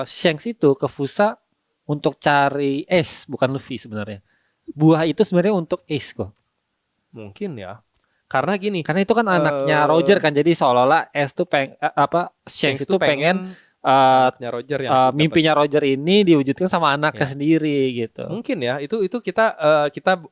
Shanks itu ke Fusa untuk cari Ace bukan Luffy sebenarnya? Buah itu sebenarnya untuk Ace kok. Mungkin ya. Karena gini. Karena itu kan anaknya Roger kan, jadi seolah-olah Ace tuh Shanks itu pengen Roger yang mimpinya Roger ini diwujudkan sama anaknya sendiri gitu. Mungkin ya, itu kita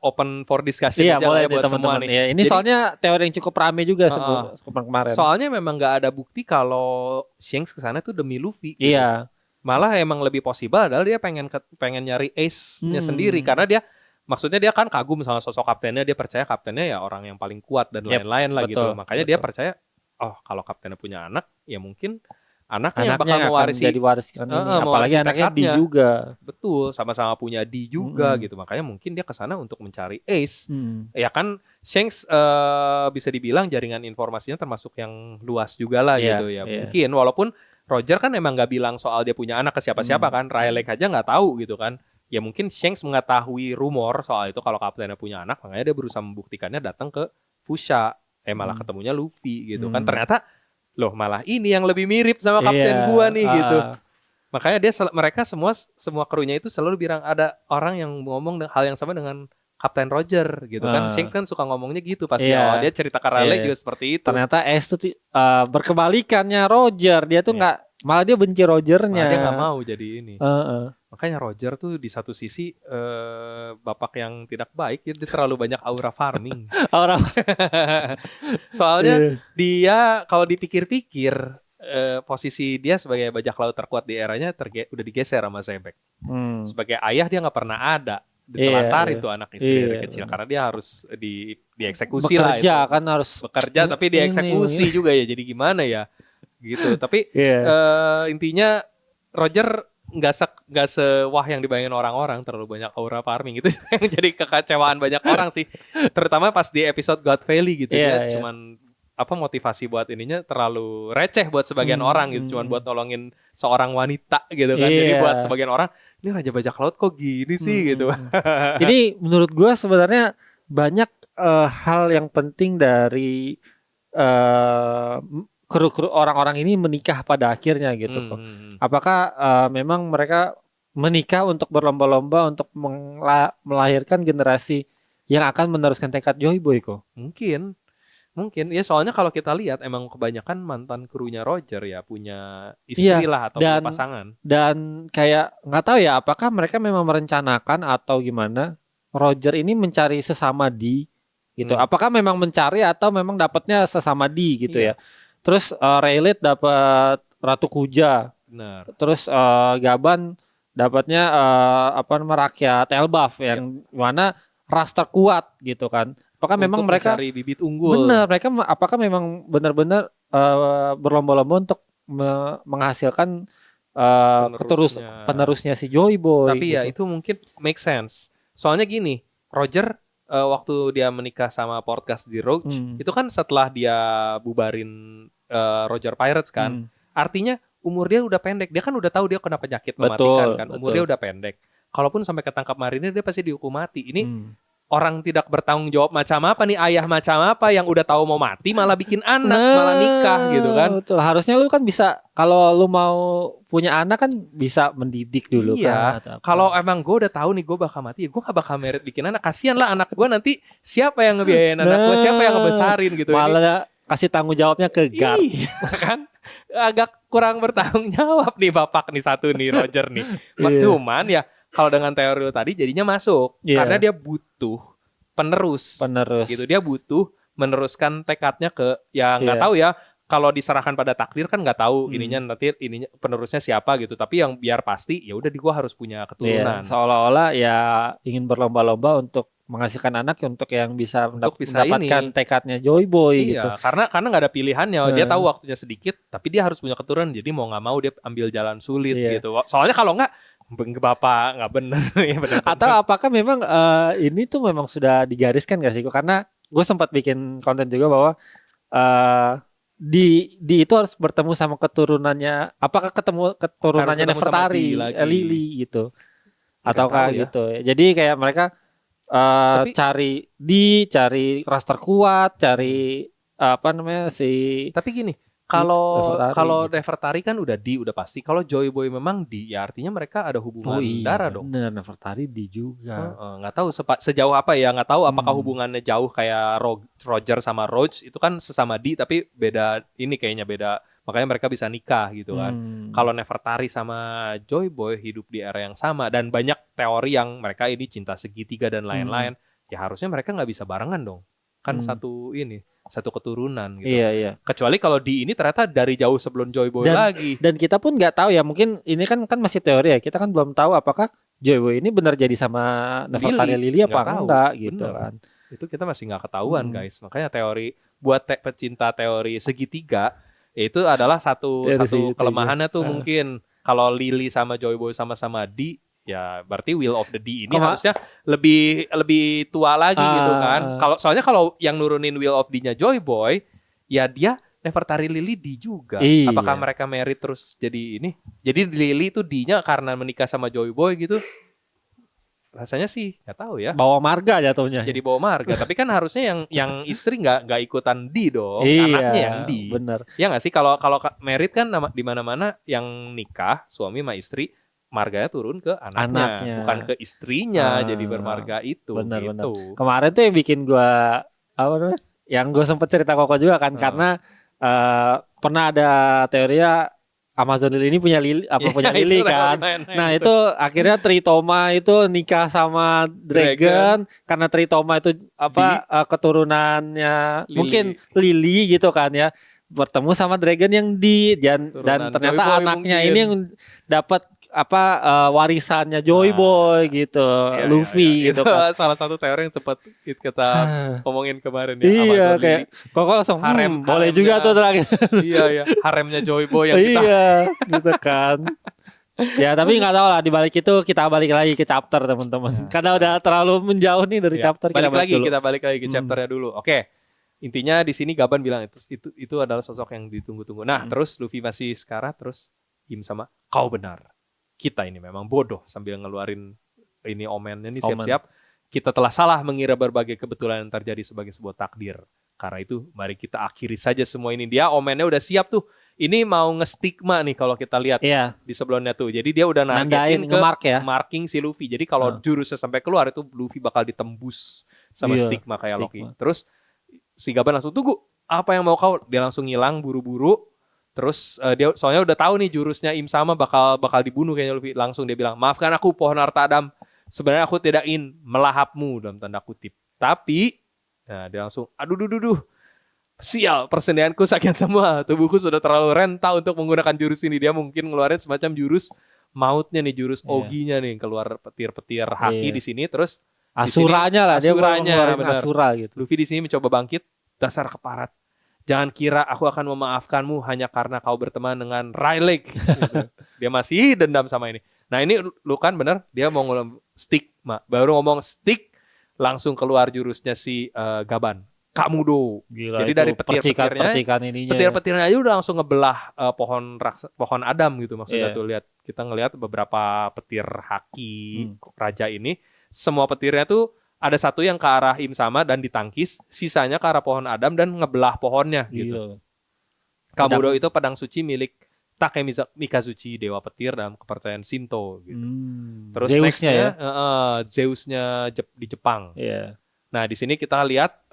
open for discussion aja boleh buat semua nih. Ya, ini jadi, soalnya teori yang cukup rame juga sebelum kemarin. Soalnya memang nggak ada bukti kalau Shanks kesana tuh demi Luffy. Gitu. Iya. Malah emang lebih possible adalah dia pengen nyari Ace-nya sendiri karena dia maksudnya dia kan kagum sama sosok kaptennya, dia percaya kaptennya ya orang yang paling kuat dan lain-lain lah gitu. Makanya dia percaya kalau kaptennya punya anak ya mungkin anaknya yang bakal mewarisi jadi wariskan ini. Apalagi anaknya D juga. Betul, sama-sama punya D juga gitu. Makanya mungkin dia kesana untuk mencari Ace. Ya kan Shanks bisa dibilang jaringan informasinya termasuk yang luas juga lah gitu ya. Mungkin walaupun Roger kan emang nggak bilang soal dia punya anak ke siapa-siapa kan. Rayleigh aja nggak tahu gitu kan. Ya mungkin Shanks mengetahui rumor soal itu kalau kaptennya punya anak, makanya dia berusaha membuktikannya datang ke Fuchsia. Malah ketemunya Luffy gitu kan. Ternyata loh malah ini yang lebih mirip sama kapten gua nih gitu. Makanya mereka semua krunya itu selalu bilang ada orang yang ngomong hal yang sama dengan Kapten Roger gitu kan. Shanks kan suka ngomongnya gitu pasti. Dia cerita ke Rayleigh juga seperti itu. Ternyata Ace tuh berkebalikannya Roger. Dia tuh malah dia benci Rogernya. Dia nggak mau jadi ini. Makanya Roger tuh di satu sisi bapak yang tidak baik, dia terlalu banyak aura farming. Soalnya dia kalau dipikir-pikir posisi dia sebagai bajak laut terkuat di eranya udah digeser sama Zebek. Sebagai ayah dia nggak pernah ada. Ditelantar itu anak istri dari kecil karena dia harus dieksekusi lah. Bekerja kan harus bekerja tapi dieksekusi juga ya. Jadi gimana ya? Gitu. Tapi intinya Roger nggak sewah yang dibayangin orang-orang, terlalu banyak aura farming gitu yang jadi kekecewaan banyak orang sih, terutama pas di episode God Valley gitu dia cuman motivasi buat ininya terlalu receh buat sebagian orang gitu, cuman buat nolongin seorang wanita gitu kan. Jadi buat sebagian orang ini raja bajak laut kok gini sih gitu. Jadi menurut gue sebenarnya banyak hal yang penting dari kru-kru orang-orang ini menikah pada akhirnya gitu kok. Apakah memang mereka menikah untuk berlomba-lomba untuk melahirkan generasi yang akan meneruskan tekad Joy Boy kok? Mungkin ya, soalnya kalau kita lihat emang kebanyakan mantan krunya Roger ya punya istri lah atau punya pasangan. Dan kayak nggak tahu ya apakah mereka memang merencanakan atau gimana Roger ini mencari sesama D gitu. Apakah memang mencari atau memang dapatnya sesama D gitu ya. Terus Rayleigh dapat Ratu Kuja. Benar. Terus Gaban dapatnya rakyat Elbaf yang mana ras terkuat gitu kan. Apakah untuk memang mereka mencari bibit unggul? Benar, mereka apakah memang benar-benar berlomba-lomba untuk menghasilkan penerusnya si Joy Boy? Tapi gitu. Ya itu mungkin make sense. Soalnya gini, Roger waktu dia menikah sama Portgas di Roach, itu kan setelah dia bubarin Roger Pirates kan. Artinya umur dia udah pendek. Dia kan udah tahu dia kena penyakit mematikan kan. Umur dia udah pendek. Kalaupun sampai ketangkap marinir dia pasti dihukum mati. Ini orang tidak bertanggung jawab macam apa nih, ayah macam apa yang udah tahu mau mati malah bikin anak, malah nikah gitu kan. Betul. Harusnya lu kan bisa, kalau lu mau punya anak kan bisa mendidik dulu kan. Kalau emang gue udah tahu nih gue bakal mati, gue gak bakal merit bikin anak. Kasian lah anak gue nanti, siapa yang ngebiayain anak gue, siapa yang ngebesarin gitu. Malah kasih tanggung jawabnya ke guard. Kan agak kurang bertanggung jawab nih bapak nih satu nih Roger nih. Cuman ya kalau dengan teori lu tadi jadinya masuk karena dia butuh penerus gitu. Dia butuh meneruskan tekadnya ke yang nggak tahu ya kalau diserahkan pada takdir kan nggak tahu nanti penerusnya siapa gitu. Tapi yang biar pasti ya udah gue harus punya keturunan. Seolah-olah ya ingin berlomba-lomba untuk menghasilkan anak untuk yang bisa mendapatkan tekadnya Joy Boy gitu. Karena nggak ada pilihannya. Dia tahu waktunya sedikit, tapi dia harus punya keturunan. Jadi mau nggak mau dia ambil jalan sulit gitu. Soalnya kalau nggak bapak nggak bener. Atau apakah memang ini tuh memang sudah digariskan gak sih? Karena gue sempat bikin konten juga bahwa di itu harus bertemu sama keturunannya. Apakah ketemu keturunannya Nefertari, Lily gitu, ataukah gitu? Jadi kayak mereka cari ras terkuat, cari Tapi gini, kalau Nefertari kan udah pasti. Kalau Joy Boy memang ya artinya mereka ada hubungan darah dong. Bener, Nefertari juga. Nggak tahu sejauh apa ya, nggak tahu apakah hubungannya jauh kayak Roger sama Roach itu kan sesama tapi beda ini kayaknya beda. Makanya mereka bisa nikah gitu kan. Kalau Nefertari sama Joy Boy hidup di era yang sama dan banyak teori yang mereka ini cinta segitiga dan lain-lain. Ya harusnya mereka nggak bisa barengan dong. Kan satu keturunan gitu. Iya. Kecuali kalau di ini ternyata dari jauh sebelum Joy Boy lagi. Dan kita pun nggak tahu ya, mungkin ini kan masih teori ya. Kita kan belum tahu apakah Joy Boy ini benar jadi sama Nefertari Lily apa enggak gitu kan. Itu kita masih nggak ketahuan guys. Makanya teori buat pecinta teori segitiga itu adalah satu kelemahannya tuh mungkin kalau Lily sama Joy Boy sama-sama ya berarti Will of the D ini harusnya lebih tua lagi gitu kan. Soalnya kalau yang nurunin Will of D-nya Joy Boy, ya dia Nefertari Lily D juga. Iya. Apakah mereka married terus jadi ini? Jadi Lily itu D-nya karena menikah sama Joy Boy gitu. Rasanya sih nggak tahu ya. Bawa marga jatuhnya. Jadi bawa marga. Tapi kan harusnya yang istri nggak ikutan D dong. Anaknya yang D. Bener. Ya nggak sih kalau married kan di mana-mana yang nikah suami sama istri marganya turun ke anaknya. Bukan ke istrinya jadi bermarga itu. Benar. Kemarin tuh yang bikin gue yang gue sempet cerita Koko juga kan karena pernah ada teorinya Amazon Lily ini punya Lily kan. Nah itu akhirnya Tritoma itu nikah sama Dragon karena Tritoma itu keturunannya mungkin Lily gitu kan ya. Bertemu sama Dragon yang dan ternyata anaknya ini yang dapat warisannya Joy Boy gitu, Luffy gitu kan. Itu salah satu teori yang sempat kita ngomongin kemarin ya. Iya kayak kok langsung boleh juga tuh terakhir. Iya haremnya Joy Boy yang kita. Iya gitu kan. Ya tapi nggak tahu lah, dibalik itu kita balik lagi ke chapter teman-teman. Karena udah terlalu menjauh nih dari chapter. Kita balik lagi ke chapternya dulu. Oke. Intinya di sini Gaban bilang itu adalah sosok yang ditunggu-tunggu. Nah, terus Luffy masih sekarat, terus Im sama kau benar. Kita ini memang bodoh sambil ngeluarin ini omennya nih siap-siap. Kita telah salah mengira berbagai kebetulan yang terjadi sebagai sebuah takdir. Karena itu mari kita akhiri saja semua ini. Dia omennya udah siap tuh. Ini mau ngestigma nih kalau kita lihat di sebelumnya tuh. Jadi dia udah nargetin ke marking si Luffy. Jadi kalau jurusnya sampai keluar itu Luffy bakal ditembus sama stigma kayak Loki. Terus si Gaban langsung tunggu. Apa yang mau kau? Dia langsung ngilang buru-buru. Terus dia soalnya udah tahu nih jurusnya Im sama bakal dibunuh kayaknya Luffy. Langsung dia bilang, "Maafkan aku pohon harta Adam. Sebenarnya aku tidak ingin melahapmu," dalam tanda kutip. Tapi dia langsung aduh. Sial, persendianku sakit semua. Tubuhku sudah terlalu renta untuk menggunakan jurus ini. Dia mungkin ngeluarin semacam jurus mautnya nih, jurus Ogi-nya nih, keluar petir-petir haki di sini terus Asuranya lah, dia ngeluarin Asura gitu. Luffy di sini mencoba bangkit, dasar keparat. Jangan kira aku akan memaafkanmu hanya karena kau berteman dengan Rayleigh. Gitu. Dia masih dendam sama ini. Nah ini lu kan bener, dia mau ngomong stick, baru ngomong stick, langsung keluar jurusnya si Gaban. Kamudo. Jadi dari petir-petirnya aja udah langsung ngebelah pohon Adam gitu maksudnya tuh. Lihat, kita ngelihat beberapa petir haki raja ini, semua petirnya tuh ada satu yang ke arah Im sama dan ditangkis, sisanya ke arah pohon Adam dan ngebelah pohonnya gitu. Kamudo itu pedang suci milik Mikazuchi, dewa petir dalam kepercayaan Shinto gitu. Terus nextnya Zeusnya di Jepang. Nah di sini kita lihat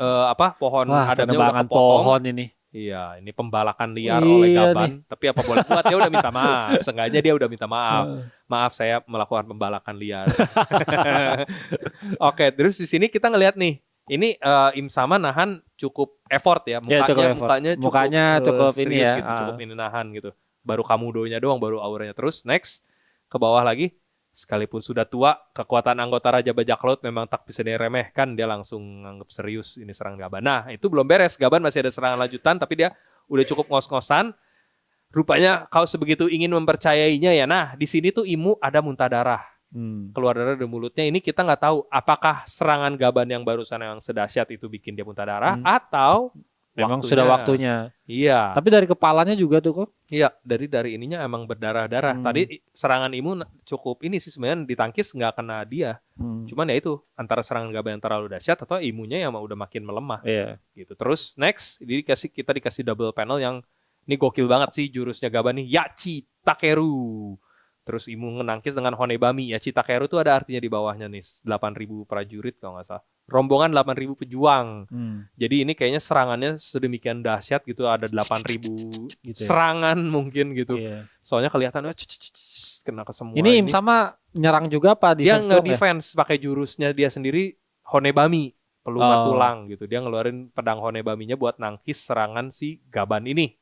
pohon Adamnya udah kepotong. Pohon ini. Iya, ini pembalakan liar oleh Gaban. Tapi apa boleh buat, dia udah minta maaf. Seenggaknya dia udah minta maaf. Maaf saya melakukan pembalakan liar. Oke, terus di sini kita ngelihat nih Ini Im Sama nahan cukup effort ya, mukanya cukup ini serius ya, gitu, cukup ini nahan gitu. Baru Kamudonya doang, baru auranya. Terus next ke bawah lagi, sekalipun sudah tua, kekuatan anggota Raja Bajak Laut memang tak bisa diremehkan. Dia langsung nganggap serius ini serang Gaban. Nah itu belum beres, Gaban masih ada serangan lanjutan, tapi dia udah cukup ngos-ngosan. Rupanya kau sebegitu ingin mempercayainya ya. Nah di sini tuh Imu ada muntah darah, keluar darah dari mulutnya. Ini kita nggak tahu apakah serangan Gaban yang barusan yang sedahsyat itu bikin dia muntah darah atau memang sudah waktunya. Iya. Tapi dari kepalanya juga tuh kok. Iya, dari ininya emang berdarah-darah. Tadi serangan Imu cukup ini sih sebenarnya ditangkis nggak kena dia. Cuman ya itu antara serangan Gaban yang terlalu dahsyat atau imunya yang udah makin melemah. Iya. Gitu. Terus next kita dikasih double panel yang ini gokil banget sih jurusnya Gaban nih, Yachi Takeru. Terus Imu menangkis dengan Honebami. Yachi Takeru tuh ada artinya di bawahnya nih, 8.000 prajurit kalau nggak salah. Rombongan 8.000 pejuang. Jadi ini kayaknya serangannya sedemikian dahsyat gitu, ada 8.000 gitu serangan mungkin gitu. Yeah. Soalnya kelihatan kena ke semua. Ini sama nyerang juga apa dia nge-defense pakai jurusnya dia sendiri Honebami, pelumat tulang gitu. Dia ngeluarin pedang Honebaminya buat nangkis serangan si Gaban ini.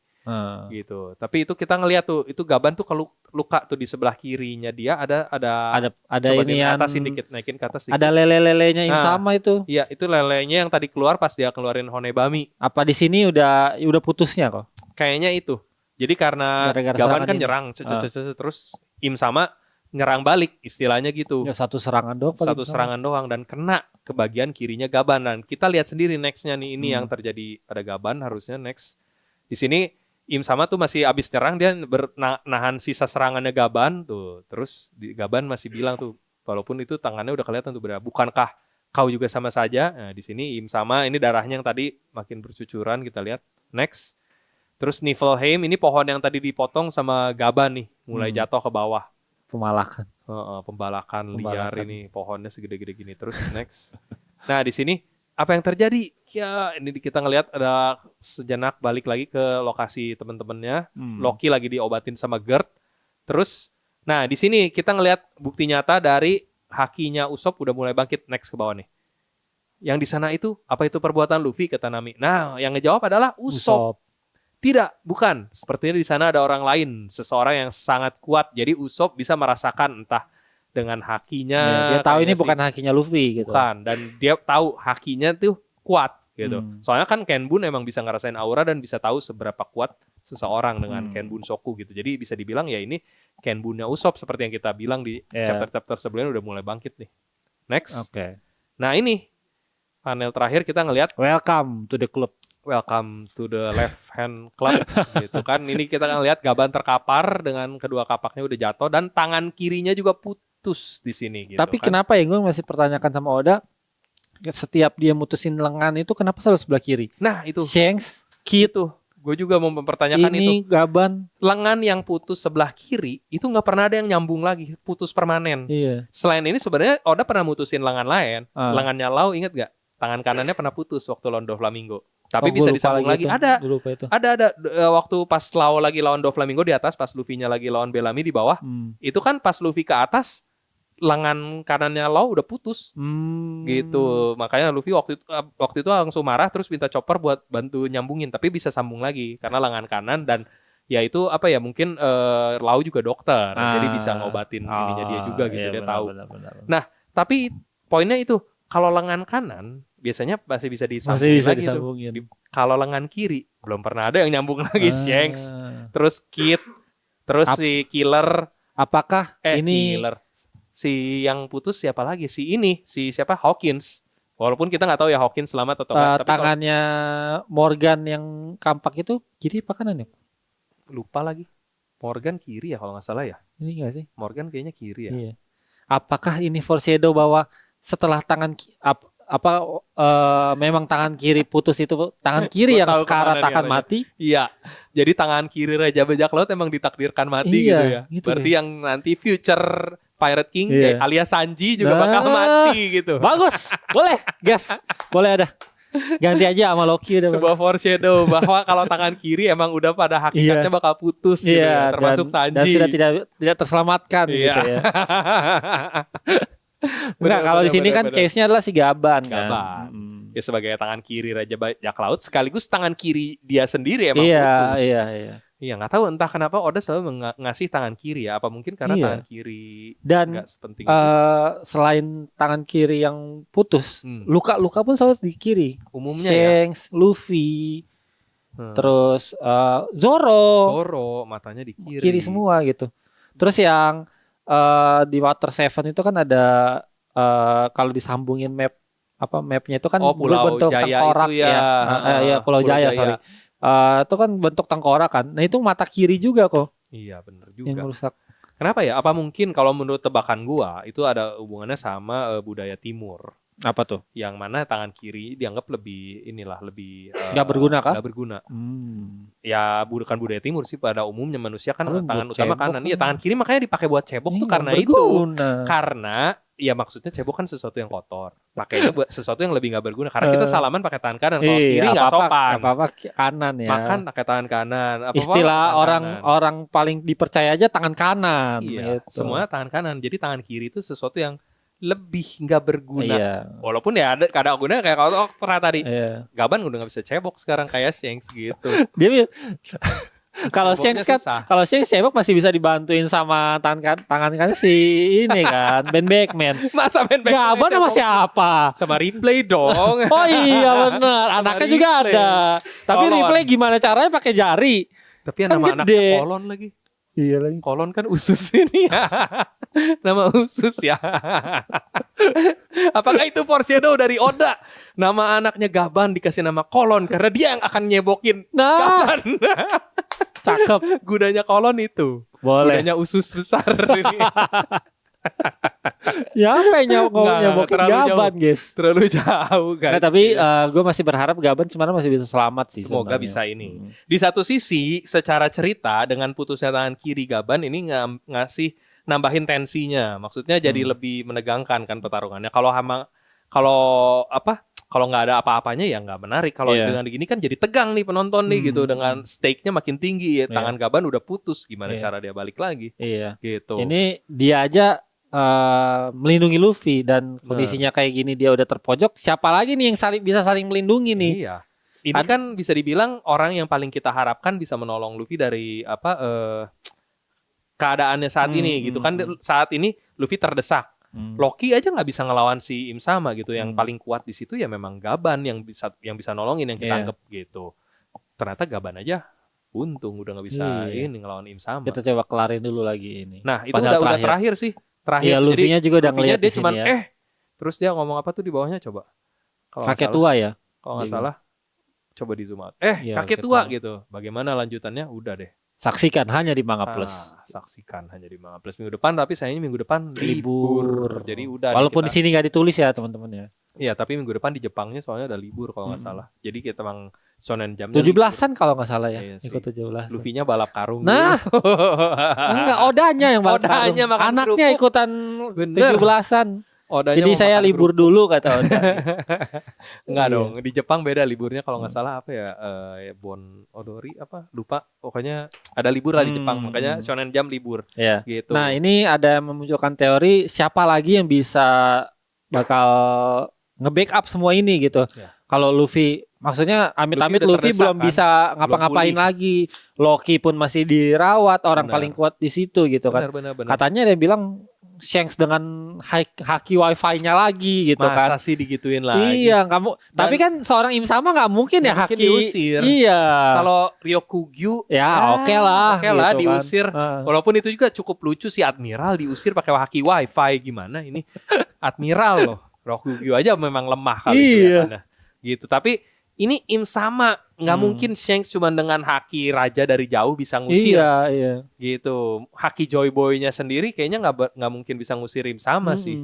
Gitu. Tapi itu kita ngeliat tuh, itu Gaban tuh kalau luka tuh di sebelah kirinya dia ada ini yang naikin ke atas sedikit. Ada lele-lelenya yang sama itu. Iya, itu lelenya yang tadi keluar pas dia keluarin Honebami. Apa di sini udah putusnya kok? Kayaknya itu. Jadi karena Gaban kan nyerang terus Im Sama nyerang balik istilahnya gitu. Ya, satu serangan doang dan kena ke bagian kirinya Gaban. Dan kita lihat sendiri nextnya nih, ini yang terjadi pada Gaban harusnya next. Di sini Im Sama tuh masih abis nyerang, dia nahan sisa serangannya Gaban tuh. Terus Gaban masih bilang tuh, walaupun itu tangannya udah kelihatan tuh, bukankah kau juga sama saja? Nah di sini Im Sama, ini darahnya yang tadi makin bercucuran, kita lihat. Next. Terus Niflheim, ini pohon yang tadi dipotong sama Gaban nih, mulai jatuh ke bawah. Pembalakan liar ini, pohonnya segede-gede gini. Terus next. Nah di sini apa yang terjadi? Ya, ini kita ngelihat ada sejenak balik lagi ke lokasi teman-temannya. Loki lagi diobatin sama Gerd. Terus, nah di sini kita ngelihat bukti nyata dari hakinya Usopp udah mulai bangkit. Next ke bawah nih. Yang di sana itu, apa itu perbuatan Luffy kata Nami? Nah, yang ngejawab adalah Usopp. Tidak, bukan. Sepertinya di sana ada orang lain, seseorang yang sangat kuat. Jadi Usopp bisa merasakan entah dengan hakinya. Ya, dia tahu ini bukan hakinya Luffy gitu. Bukan, dan dia tahu hakinya tuh kuat gitu. Soalnya kan Kenbun emang bisa ngerasain aura dan bisa tahu seberapa kuat seseorang dengan Kenbun Soku gitu. Jadi bisa dibilang ya ini Kenbunnya Usopp seperti yang kita bilang di chapter-chapter sebelumnya udah mulai bangkit nih. Next. Oke. Nah ini panel terakhir kita ngelihat Welcome to the club. Welcome to the left hand club gitu kan. Ini kita ngelihat Gaban terkapar dengan kedua kapaknya udah jatuh dan tangan kirinya juga putus di sini gitu. Tapi kenapa ya gue masih pertanyakan sama Oda, setiap dia mutusin lengan itu kenapa selalu sebelah kiri? Nah itu Shanks, Kid tuh, gue juga mau mempertanyakan ini itu. Gaban Lengan yang putus sebelah kiri itu nggak pernah ada yang nyambung lagi, putus permanen. Iya. Selain ini sebenarnya Oda pernah mutusin lengan lain. Lengannya Lau inget gak? Tangan kanannya pernah putus waktu lawan Doflamingo. Tapi bisa disambung lagi. Ada waktu pas Lau lagi lawan Doflamingo di atas, pas Luffy-nya lagi lawan Bellamy di bawah. Itu kan pas Luffy ke atas, lengan kanannya Lau udah putus. Gitu. Makanya Luffy waktu itu langsung marah terus minta Chopper buat bantu nyambungin, tapi bisa sambung lagi karena lengan kanan dan ya itu apa ya mungkin Lau juga dokter. Jadi bisa ngobatin ininya dia juga gitu, dia tahu. Benar. Nah, tapi poinnya itu kalau lengan kanan biasanya masih bisa disambung lagi disambungin. Kalau lengan kiri belum pernah ada yang nyambung lagi. Shanks, terus Kid, terus si Killer. Apakah ini Killer? Si yang putus siapa lagi? Si siapa? Hawkins. Walaupun kita nggak tahu ya Hawkins selamat atau enggak. Tangannya Morgan yang kampak itu kiri apa kanan ya? Lupa lagi. Morgan kiri ya kalau nggak salah ya. Ini nggak sih? Morgan kayaknya kiri ya. Iya. Apakah ini foreshadow bahwa setelah tangan memang tangan kiri putus itu tangan kiri yang sekarat akan mati? Iya. Jadi tangan kiri Raja Bajak Laut emang ditakdirkan mati gitu ya. Gitu berarti yang nanti future Pirate King alias Sanji juga bakal mati gitu. Bagus. Boleh, gas. Boleh ada. Ganti aja sama Loki udah. Sebuah foreshadow bahwa kalau tangan kiri emang udah pada hakikatnya bakal putus gitu ya, termasuk Sanji. Dan sudah tidak terselamatkan gitu ya. Enggak, kalau di sini kan case-nya adalah si Gaban kan. Ya sebagai tangan kiri Raja Bajak Laut sekaligus tangan kiri dia sendiri emang putus. Iya. Iya, nggak tahu entah kenapa Oda selalu ngasih tangan kiri ya. Apa mungkin karena tangan kiri dan nggak sepenting itu. Selain tangan kiri yang putus, luka-luka pun selalu di kiri. Umumnya Shanks, Luffy, terus Zoro matanya di kiri. Kiri semua gitu. Terus yang di Water 7 itu kan ada kalau disambungin mapnya itu kan Pulau berbentuk Jaya tengkorak itu ya. Ya Pulau Jaya, sorry. Itu kan bentuk tengkorak kan. Nah itu mata kiri juga kok. Iya benar juga. Yang rusak. Kenapa ya? Apa mungkin kalau menurut tebakan gua itu ada hubungannya sama budaya Timur? Apa tuh? Yang mana tangan kiri dianggap lebih nggak berguna kah? Nggak berguna. Ya bukan budaya Timur sih, pada umumnya manusia kan tangan utama kanan. Iya tangan kiri makanya dipakai buat cebok tuh karena berguna. Itu. Karena ya maksudnya cebok kan sesuatu yang kotor. Pakainya buat sesuatu yang lebih nggak berguna. Karena kita salaman pakai tangan kanan. Kalau kiri nggak sopan. Apa-apa kanan ya. Makan pakai tangan kanan. Istilah orang paling dipercaya aja tangan kanan. Iya. Gitu. Semuanya tangan kanan. Jadi tangan kiri itu sesuatu yang lebih nggak berguna. Iya. Walaupun ya ada kadang guna kayak kalau tadi. Iya. Gaban udah nggak bisa cebok sekarang kayak Shanks gitu. Dia kalau Shanks kan, kalau Shanks cebok masih bisa dibantuin sama tangan kan si ini kan Ben Beckman. Masa Ben Beckman? Gaban sama siapa? Sama Ripley dong. Oh iya benar, anaknya Ripley juga ada. Tapi Ripley gimana caranya pakai jari? Tapi kan nama anaknya Kolon lagi. Iya lagi. Kolon kan usus ini ya. Nama usus ya. Apakah itu foreshadow dari Oda? Nama anaknya Gaban dikasih nama Kolon karena dia yang akan nyebokin Gaban. Cakep. Gunanya Kolon itu. Boleh. Gunanya usus besar ini. Ya apa yang nyobokin Gaban guys? Terlalu jauh guys. Nah, tapi gue masih berharap Gaban sebenarnya masih bisa selamat sih. Semoga bisa ini. Di satu sisi secara cerita dengan putusnya tangan kiri Gaban ini ngasih nambahin tensinya. Maksudnya jadi lebih menegangkan kan pertarungannya. Kalau nggak ada apa-apanya ya nggak menarik. Kalau dengan begini kan jadi tegang nih penonton nih gitu. Dengan stake-nya makin tinggi. Tangan Gaban udah putus. Gimana cara dia balik lagi? Iya. Gitu. Ini dia aja melindungi Luffy. Dan kondisinya kayak gini dia udah terpojok. Siapa lagi nih yang bisa saling melindungi nih? Iya. Ini kan bisa dibilang orang yang paling kita harapkan bisa menolong Luffy dari keadaannya saat ini gitu kan. Saat ini Luffy terdesak. Loki aja nggak bisa ngelawan si Im Sama gitu. Yang paling kuat di situ ya memang Gaban yang bisa nolongin yang kita anggap gitu. Ternyata Gaban aja untung udah nggak bisa ini ngelawan Im Sama. Kita coba kelarin dulu lagi ini. Nah itu udah terakhir sih. Iya Luffy-nya juga udah ngeliat dia cuman terus dia ngomong apa tuh di bawahnya coba. Kakek tua ya. Kalau nggak salah coba di zoom out. Kakek tua gitu. Bagaimana lanjutannya? Udah deh. Saksikan hanya di Manga Plus. Saksikan hanya di Manga Plus minggu depan, tapi sayangnya minggu depan libur. Jadi udah. Walaupun di sini nggak ditulis ya teman-teman ya. Iya, tapi minggu depan di Jepangnya soalnya ada libur kalau nggak salah. Jadi kita emang Shonen Jump 17-an kalau nggak salah ya. Iya ikut 17. Luffy-nya balap karung. Nah, enggak Odanya yang balap karung. Anaknya ikutan 17-an. Odanya jadi saya libur dulu kata Oda. Enggak dong, di Jepang beda liburnya kalau nggak salah apa ya Bon Odori apa lupa, pokoknya ada libur lah di Jepang, makanya Shonen Jump libur. Ya. Gitu. Nah ini ada memunculkan teori siapa lagi yang bisa bakal nge-backup semua ini gitu. Ya. Kalau Luffy, maksudnya amit-amit Luffy belum bisa ngapa-ngapain lagi. Loki pun masih dirawat, orang paling kuat di situ gitu kan. Benar. Katanya dia bilang Shanks dengan haki wifi-nya lagi gitu. Masa kan. Masa sih digituin lagi. Iya, kamu. Tapi kan seorang Im Sama nggak mungkin ya haki diusir. Iya. Kalau Ryokugyu ya oke lah gitu diusir. Kan. Walaupun itu juga cukup lucu si Admiral diusir pakai haki wifi, gimana ini? Admiral loh. Ryokugyu aja memang lemah kali ya. Gitu. Tapi ini Im Sama nggak mungkin Shanks cuma dengan haki raja dari jauh bisa ngusir. Iya. Gitu. Haki Joy Boy-nya sendiri kayaknya nggak mungkin bisa ngusir Im Sama sih.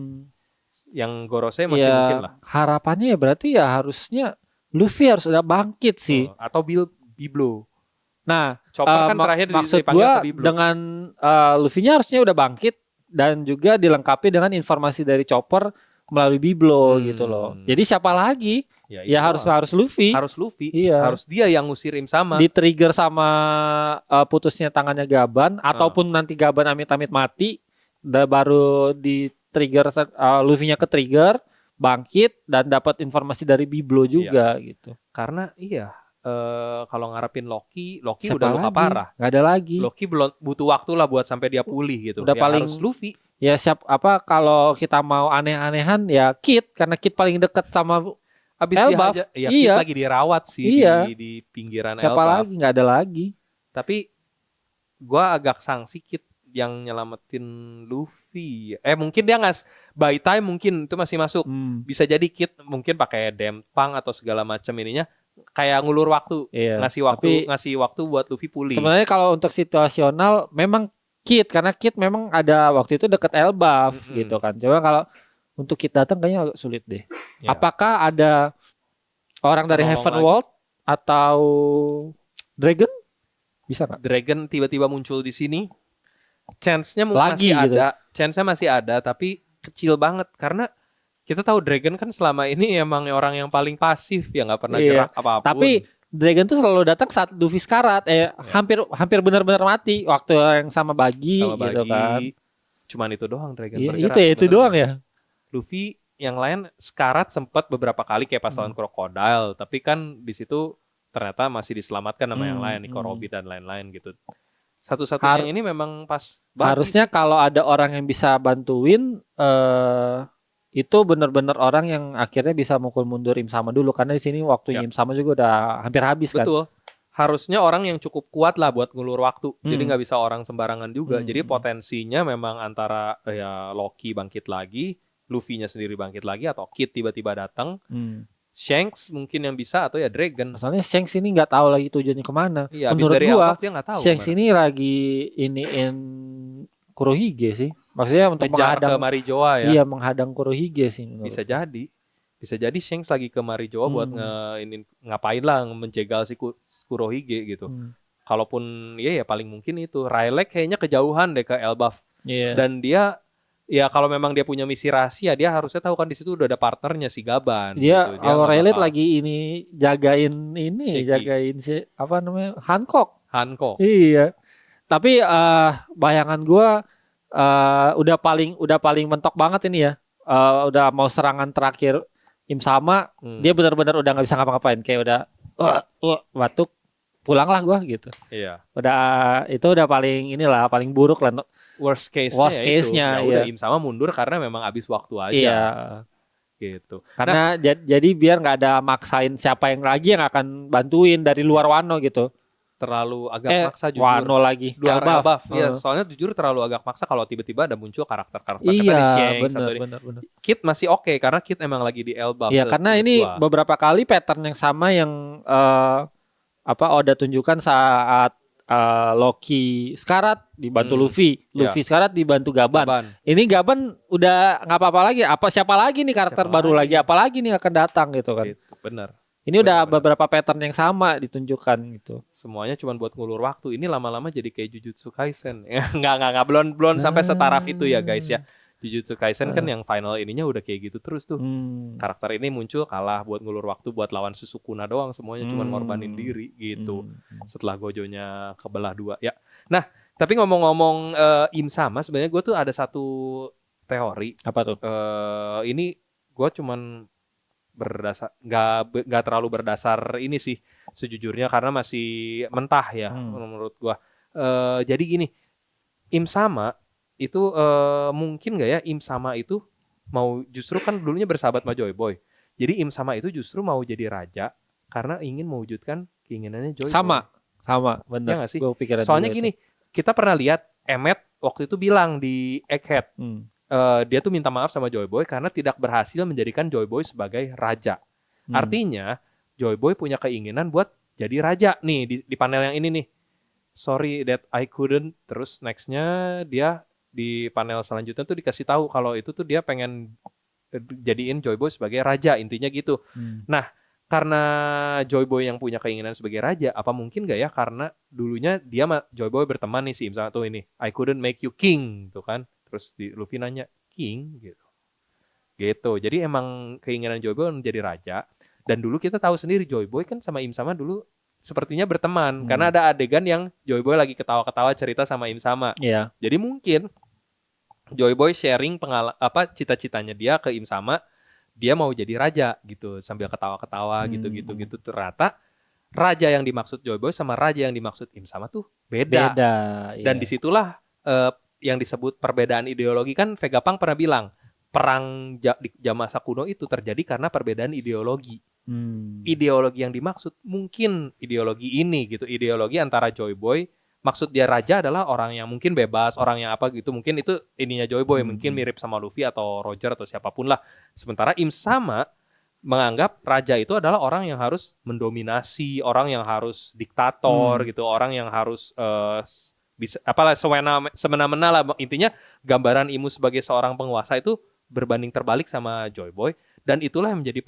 Yang Gorosei masih mungkin lah. Harapannya ya berarti ya harusnya Luffy harus udah bangkit sih. Atau Biblo. Nah, Chopper kan terakhir maksud gua dengan Luffy-nya harusnya udah bangkit dan juga dilengkapi dengan informasi dari Chopper melalui Biblo gitu loh. Jadi siapa lagi? Ya harus Luffy. Harus Luffy. Iya. Harus dia yang ngusir Im Sama. Di-trigger sama putusnya tangannya Gaban ataupun nanti Gaban amit-amit mati, baru di-trigger Luffy-nya ke-trigger, bangkit dan dapat informasi dari Biblo juga gitu. Karena kalau ngarepin Loki Siapa udah luka lagi? parah. Gak ada lagi. Loki belum butuh waktu lah buat sampai dia pulih gitu. Udah ya paling harus Luffy. Ya kalau kita mau aneh-anehan ya Kid, karena Kid paling deket sama Abis Elbaf. dia Iya. Kid lagi dirawat sih Iya. di pinggiran Siapa Elbaf. lagi? Nggak ada lagi. Tapi gua agak sangsi Kid yang nyelamatin Luffy. Mungkin dia by time mungkin itu masih masuk. Bisa jadi Kid mungkin pakai dempang atau segala macam ininya kayak ngulur waktu, ngasih waktu buat Luffy pulih. Sebenarnya kalau untuk situasional memang Kid, karena Kid memang ada waktu itu deket Elbaf gitu kan. Coba kalau untuk Kid datang kayaknya agak sulit deh. Ya. Apakah ada orang dari Heaven World atau Dragon? Bisa nggak? Dragon tiba-tiba muncul di sini. Chance-nya masih gitu. ada. Chance-nya masih ada tapi kecil banget karena kita tahu Dragon kan selama ini emang orang yang paling pasif ya, nggak pernah gerak apapun. Tapi Dragon tuh selalu datang saat Luffy sekarat, hampir benar-benar mati waktu yang sama Buggy gitu kan. Cuman itu doang Dragon bergerak. Itu doang ya. Luffy yang lain sekarat sempat beberapa kali kayak pas lawan Crocodile, tapi kan di situ ternyata masih diselamatkan sama yang lain, Nico Robin dan lain-lain gitu. Satu-satunya ini memang pas harusnya kalau ada orang yang bisa bantuin itu benar-benar orang yang akhirnya bisa mukul mundur Im Sama dulu, karena di sini waktunya Im Sama juga udah hampir habis kan. Betul. Harusnya orang yang cukup kuat lah buat ngulur waktu. Jadi nggak bisa orang sembarangan juga. Jadi potensinya memang antara Loki bangkit lagi, Luffy-nya sendiri bangkit lagi, atau Kid tiba-tiba datang. Shanks mungkin yang bisa, atau ya Dragon. Masalahnya Shanks ini nggak tahu lagi tujuannya kemana. Menurut gua dia nggak tahu Shanks ini lagi iniin Kurohige sih. Maksudnya untuk menghadang ke Marijoa ya. Iya, menghadang Kurohige sih. Bisa jadi Shanks lagi ke Marijoa buat ngapain lah, menjegal si Kurohige gitu. Kalaupun ya paling mungkin itu Rayleigh kayaknya kejauhan deh ke Elbaf. Dan dia kalau memang dia punya misi rahasia, dia harusnya tahu kan di situ udah ada partnernya si Gaban. Dia kalau Rayleigh lagi jagain si Hancock. Iya. Tapi bayangan gua udah paling mentok banget ini ya. Udah mau serangan terakhir Im Sama, dia benar-benar udah nggak bisa ngapa-ngapain, kayak udah batuk, pulanglah gua gitu. Iya. Itu udah paling buruk lah. Worst case-nya udah Im Sama mundur karena memang habis waktu aja. Iya. Gitu. Karena jadi biar nggak ada maksain siapa yang akan bantuin dari luar Wano gitu. Terlalu agak maksa jujur. Wano lagi. Elbaf. Ya, soalnya jujur terlalu agak maksa kalau tiba-tiba ada muncul karakter-karakter Shanks bener. Kid masih oke karena Kid emang lagi di Elbaf. Iya, karena ini beberapa kali pattern yang sama yang Oda tunjukkan saat Loki sekarat dibantu Luffy sekarat dibantu Gaban. Ini Gaban udah nggak apa-apa lagi. Siapa lagi nih karakter baru lagi? Apalagi nih akan datang gitu kan? Gitu, bener. Ini udah beberapa pattern yang sama ditunjukkan gitu. Semuanya cuma buat ngulur waktu. Ini lama-lama jadi kayak Jujutsu Kaisen. Enggak belum sampai setaraf itu ya guys ya. Jujutsu Kaisen kan yang final ininya udah kayak gitu terus tuh. Karakter ini muncul kalah buat ngulur waktu buat lawan Susukuna doang, semuanya cuma ngorbanin diri gitu. Setelah Gojonya kebelah dua ya. Nah, tapi ngomong-ngomong Im Sama, sebenarnya gue tuh ada satu teori. Apa tuh? Ini gue cuman berdasar nggak terlalu berdasar ini sih sejujurnya karena masih mentah ya menurut gua. Jadi gini, Im Sama itu mungkin nggak ya Im Sama itu mau justru kan dulunya bersahabat sama Joy Boy. Jadi Im Sama itu justru mau jadi raja karena ingin mewujudkan keinginannya Joy Boy. Sama benar. Ya, sih? Soalnya gini, kita pernah lihat Emmet waktu itu bilang di Egghead. Dia tuh minta maaf sama Joy Boy karena tidak berhasil menjadikan Joy Boy sebagai raja. Artinya Joy Boy punya keinginan buat jadi raja nih di panel yang ini nih. Sorry that I couldn't. Terus nextnya dia di panel selanjutnya tuh dikasih tahu kalau itu tuh dia pengen jadiin Joy Boy sebagai raja, intinya gitu. Nah, karena Joy Boy yang punya keinginan sebagai raja, apa mungkin gak ya karena dulunya dia Joy Boy berteman nih si Im Sama tuh ini, I couldn't make you king tuh kan. Terus Luffy nanya, king? Gitu. Jadi emang keinginan Joy Boy menjadi raja. Dan dulu kita tahu sendiri Joy Boy kan sama Im Sama dulu sepertinya berteman. Karena ada adegan yang Joy Boy lagi ketawa-ketawa cerita sama Im Sama. Iya. Jadi mungkin Joy Boy sharing cita-citanya dia ke Im Sama. dia mau jadi raja gitu sambil ketawa-ketawa gitu. Ternyata raja yang dimaksud Joy Boy sama raja yang dimaksud Im Sama tuh beda. Dan disitulah yang disebut perbedaan ideologi. Kan Vegapunk pernah bilang perang di zaman masa kuno itu terjadi karena perbedaan ideologi. Ideologi yang dimaksud mungkin ideologi ini gitu, ideologi antara Joy Boy. Maksud dia raja adalah orang yang mungkin bebas, orang yang apa gitu. Mungkin itu ininya Joy Boy, mungkin mirip sama Luffy atau Roger atau siapapun lah. Sementara Im Sama menganggap raja itu adalah orang yang harus mendominasi, orang yang harus diktator gitu, orang yang harus bisa apalah semena-mena lah. Intinya gambaran Imu sebagai seorang penguasa itu berbanding terbalik sama Joy Boy, dan itulah yang menjadi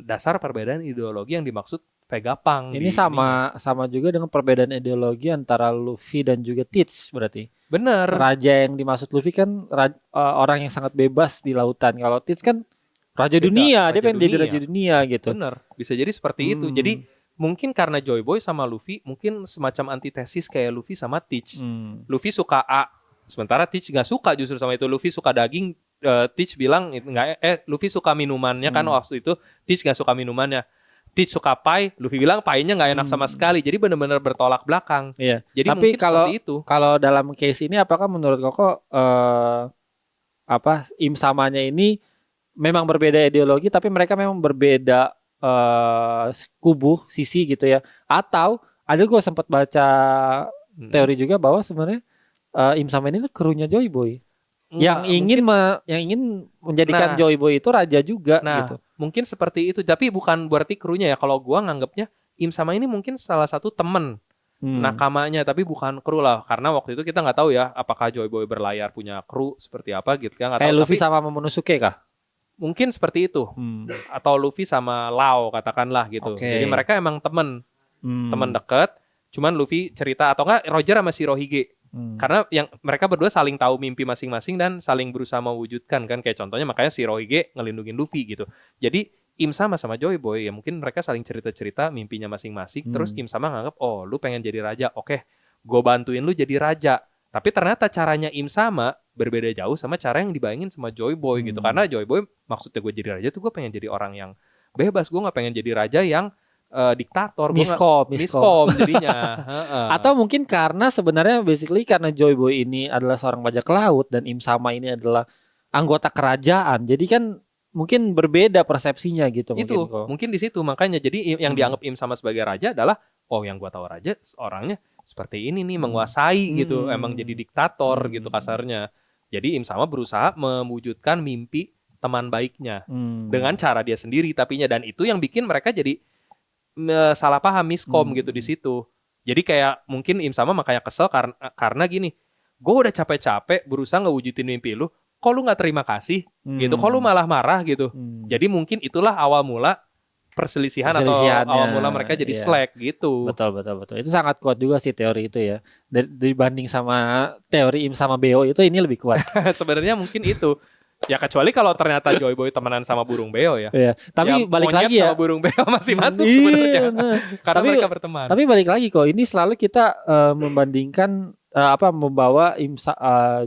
dasar perbedaan ideologi yang dimaksud Vegapunk. Ini sama juga dengan perbedaan ideologi antara Luffy dan juga Teach berarti. Bener. Raja yang dimaksud Luffy kan orang yang sangat bebas di lautan. Kalau Teach kan raja dunia, dia pengen jadi raja dunia gitu. Bener, bisa jadi seperti itu. Jadi mungkin karena Joy Boy sama Luffy mungkin semacam antitesis kayak Luffy sama Teach. Luffy suka A, sementara Teach nggak suka justru sama itu. Luffy suka daging, Teach bilang nggak. Luffy suka minumannya kan waktu itu, Teach nggak suka minumannya. Teach suka pie, Luffy bilang pie-nya nggak enak sama sekali. Jadi benar-benar bertolak belakang. Iya. Jadi tapi mungkin seperti itu. Kalau dalam case ini, apakah menurut Koko Im Samanya ini memang berbeda ideologi, tapi mereka memang berbeda kubu sisi gitu ya? Atau ada gue sempat baca teori juga bahwa sebenarnya Im Sama ini krunya Joy Boy. Yang ingin menjadikan Joy Boy itu raja juga gitu. Mungkin seperti itu, tapi bukan berarti krunya ya. Kalau gua nganggapnya Im Sama ini mungkin salah satu temen nakamanya, tapi bukan kru lah. Karena waktu itu kita nggak tahu ya apakah Joy Boy berlayar punya kru seperti apa gitu kan. Kayak Luffy sama Momonosuke kah? Mungkin seperti itu. Atau Luffy sama Lau katakanlah gitu. Jadi mereka emang temen dekat. Cuman Luffy cerita, atau enggak Roger sama Shirohige. Karena yang mereka berdua saling tahu mimpi masing-masing dan saling berusaha mewujudkan kan. Kayak contohnya makanya Shirohige ngelindungin Luffy gitu. Jadi Im Sama Joy Boy ya mungkin mereka saling cerita-cerita mimpinya masing-masing. Terus Im Sama nganggap, oh lu pengen jadi raja, oke gue bantuin lu jadi raja. Tapi ternyata caranya Im Sama berbeda jauh sama cara yang dibayangin sama Joy Boy gitu. Karena Joy Boy maksudnya gue jadi raja tuh gue pengen jadi orang yang bebas. Gue gak pengen jadi raja yang diktator. Miskom jadinya. Atau mungkin karena sebenarnya basically karena Joy Boy ini adalah seorang bajak laut dan Im Sama ini adalah anggota kerajaan. Jadi kan mungkin berbeda persepsinya gitu. Itu mungkin di situ makanya jadi yang dianggap Im Sama sebagai raja adalah yang gua tahu raja orangnya seperti ini nih, menguasai gitu, emang jadi diktator gitu kasarnya. Jadi Im Sama berusaha mewujudkan mimpi teman baiknya dengan cara dia sendiri tapinya, dan itu yang bikin mereka jadi salah paham, miskom gitu di situ. Jadi kayak mungkin Im Sama makanya kesel karena gini, gue udah capek-capek berusaha ngewujudin mimpi lu, kok lu nggak terima kasih gitu, kok lu malah marah gitu. Jadi mungkin itulah awal mula perselisihan atau awal mula mereka jadi slack gitu. Betul. Itu sangat kuat juga sih teori itu ya. Dibanding sama teori Im Sama Beo itu ini lebih kuat. Sebenarnya mungkin itu. Ya kecuali kalau ternyata Joy Boy temenan sama burung beo ya. Iya. Tapi ya, balik lagi ya. Sama burung beo masih masuk sebenarnya. Karena mereka berteman. Tapi balik lagi kok, ini selalu kita membandingkan membawa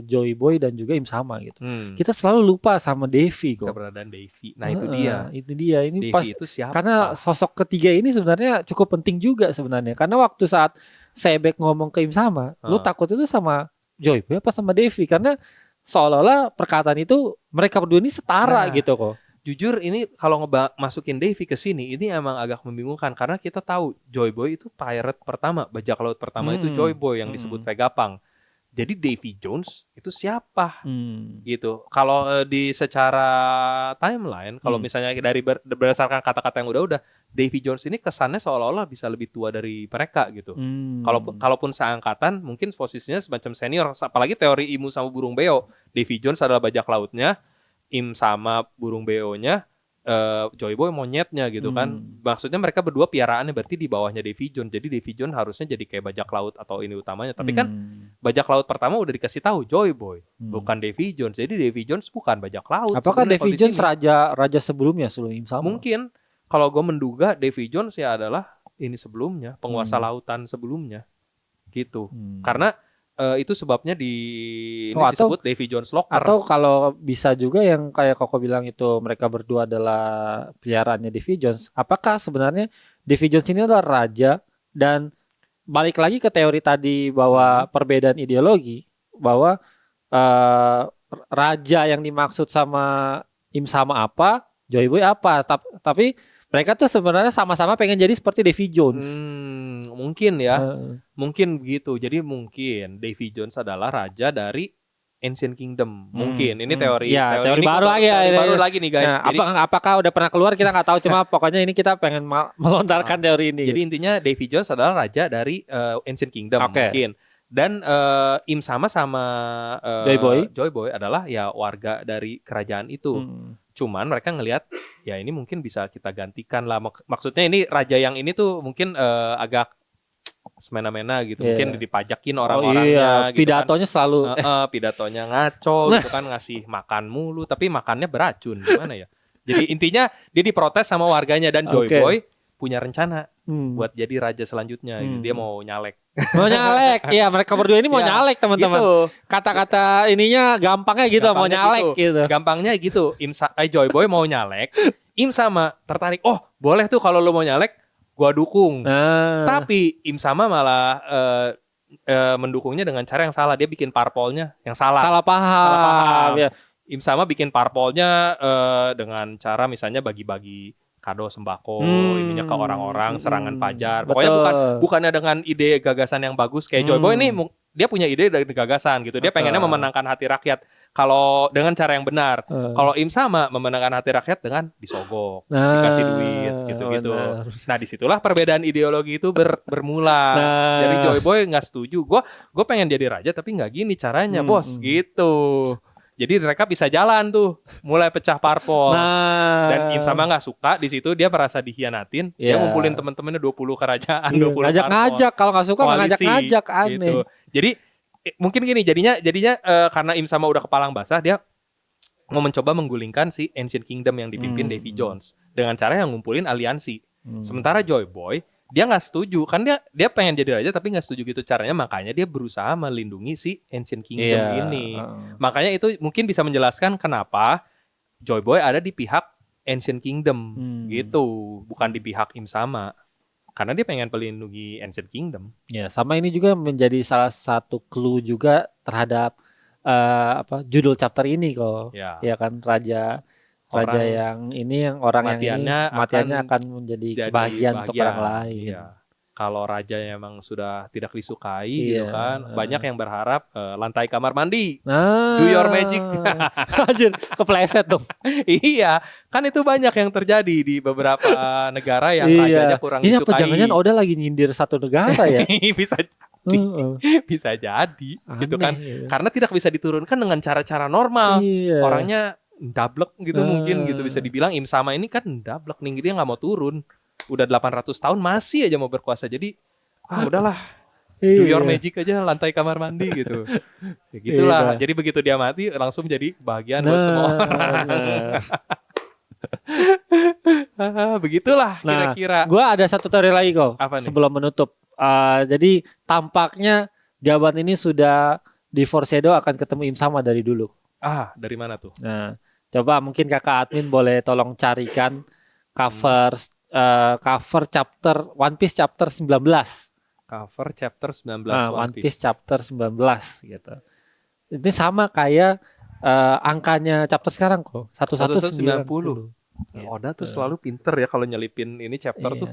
Joy Boy dan juga Im Sama gitu. Kita selalu lupa sama Devi kok. Keberadaan Devi. Nah, itu dia. Itu dia. Ini Devi pas itu siapa? Karena sosok ketiga ini sebenarnya cukup penting juga sebenarnya. Karena waktu saat Sebek ngomong ke Im Sama, lu takut itu sama Joy Boy apa sama Devi? Karena seolah-olah perkataan itu mereka berdua ini setara gitu kok. Jujur ini kalau masukin Devi ke sini ini emang agak membingungkan karena kita tahu Joy Boy itu pirate pertama, bajak laut pertama itu Joy Boy yang disebut Vegapunk. Jadi Davy Jones itu siapa? Gitu. Kalau di secara timeline, kalau misalnya dari berdasarkan kata-kata yang udah Davy Jones ini kesannya seolah-olah bisa lebih tua dari mereka gitu. Kalaupun seangkatan, mungkin posisinya semacam senior. Apalagi teori Imu sama burung beo. Davy Jones adalah bajak lautnya, Im sama burung beo-nya, Joy Boy monyetnya gitu kan. Maksudnya mereka berdua piaraannya berarti di bawahnya Davy Jones. Jadi Davy Jones harusnya jadi kayak bajak laut atau ini utamanya. Tapi kan bajak laut pertama udah dikasih tahu Joy Boy, bukan Davy Jones. Jadi Davy Jones bukan bajak laut. Apakah Davy Jones raja sebelumnya sebelum Im Sama? Mungkin kalau gue menduga Davy Jones ya adalah ini sebelumnya, penguasa lautan sebelumnya. Gitu. Karena itu sebabnya disebut Davy Jones Locker. Atau kalau bisa juga yang kayak Koko bilang itu mereka berdua adalah peliharaannya Davy Jones. Apakah sebenarnya Davy Jones ini adalah raja, dan balik lagi ke teori tadi bahwa perbedaan ideologi, bahwa raja yang dimaksud sama Im Sama apa, Joy Boy apa, tapi mereka tuh sebenarnya sama-sama pengen jadi seperti Davy Jones. Mungkin ya, mungkin begitu. Jadi mungkin Davy Jones adalah raja dari Ancient Kingdom. Mungkin ini teori baru lagi ya. Teori baru lagi nih guys. Nah, jadi, apakah udah pernah keluar kita nggak tahu, cuma pokoknya ini kita pengen melontarkan teori ini. Jadi intinya Davy Jones adalah raja dari Ancient Kingdom mungkin. Dan Im Sama Joy Boy adalah ya warga dari kerajaan itu. Cuman mereka ngelihat ya ini mungkin bisa kita gantikan lah. Maksudnya ini raja yang ini tuh mungkin agak semena-mena gitu. Mungkin dipajakin orang-orangnya gitu. Pidatonya kan selalu pidatonya ngaco gitu kan, ngasih makan mulu tapi makannya beracun, gimana ya. Jadi intinya dia diprotes sama warganya, dan Joy Boy punya rencana buat jadi raja selanjutnya. Dia mau nyalek. Iya, mereka berdua ini mau nyalek, teman-teman. Gitu. Kata-kata ininya gampangnya gitu, mau nyalek gitu. Gampangnya gitu. Joy Boy mau nyalek, Im Sama tertarik. Oh, boleh tuh kalau lo mau nyalek, gua dukung. Tapi Im Sama malah mendukungnya dengan cara yang salah. Dia bikin parpolnya yang salah. Salah paham. Ya. Im Sama bikin parpolnya dengan cara misalnya bagi-bagi kado sembako ininya ke orang-orang, serangan fajar. Pokoknya bukannya dengan ide gagasan yang bagus kayak Joy Boy ini, dia punya ide dari gagasan gitu. Dia pengennya memenangkan hati rakyat kalau dengan cara yang benar. Kalau Im Sama memenangkan hati rakyat dengan disogok, dikasih duit gitu-gitu. Nah, disitulah perbedaan ideologi itu bermula. Jadi Joy Boy nggak setuju. Gue pengen jadi raja tapi nggak gini caranya, bos, gitu. Jadi mereka bisa jalan tuh, mulai pecah parpol. Dan Im Sama nggak suka, di situ dia merasa dikhianatin. Dia ngumpulin teman-temannya 20 kerajaan, 20 ngajak-ngajak, kalau nggak suka ngajak-ngajak, aneh. Gitu. Jadi mungkin gini, jadinya karena Im Sama udah kepalang basah, dia mau mencoba menggulingkan si Ancient Kingdom yang dipimpin Davy Jones dengan cara yang ngumpulin aliansi. Sementara Joy Boy dia nggak setuju, kan dia pengen jadi raja tapi nggak setuju gitu caranya, makanya dia berusaha melindungi si Ancient Kingdom ini. Makanya itu mungkin bisa menjelaskan kenapa Joy Boy ada di pihak Ancient Kingdom gitu, bukan di pihak Im Sama, karena dia pengen melindungi Ancient Kingdom. Ya, sama ini juga menjadi salah satu clue juga terhadap judul chapter ini kok. Ya kan, raja yang ini, yang orang yang ini matiannya akan menjadi kebahagiaan untuk orang lain. Iya. Kalau raja emang sudah tidak disukai gitu kan, banyak yang berharap lantai kamar mandi, do your magic. Anjir, kepleset dong. Iya, kan itu banyak yang terjadi di beberapa negara yang rajanya kurang disukai. Ini apa jangan-jangan Oda lagi nyindir satu negara ya? Bisa jadi gitu kan, karena tidak bisa diturunkan dengan cara-cara normal. Orangnya ndablek gitu, mungkin gitu bisa dibilang. Im Sama ini kan ndablek nih, dia nggak mau turun, udah 800 tahun masih aja mau berkuasa. Jadi udahlah, do your magic aja lantai kamar mandi gitu. Ya gitulah. Jadi begitu dia mati langsung jadi kebahagiaan buat semua orang. Begitulah kira-kira. Gua ada satu teori lagi kok. Sebelum menutup. Jadi tampaknya jawaban ini sudah di foreshadow akan ketemu Im Sama dari dulu. Dari mana tuh? Nah, coba mungkin kakak admin boleh tolong carikan cover chapter One Piece chapter 19. Cover chapter 19 One Piece chapter 19 gitu. Ini sama kayak angkanya chapter sekarang kok. 1190. Oda tuh selalu pinter ya kalau nyelipin ini chapter tuh.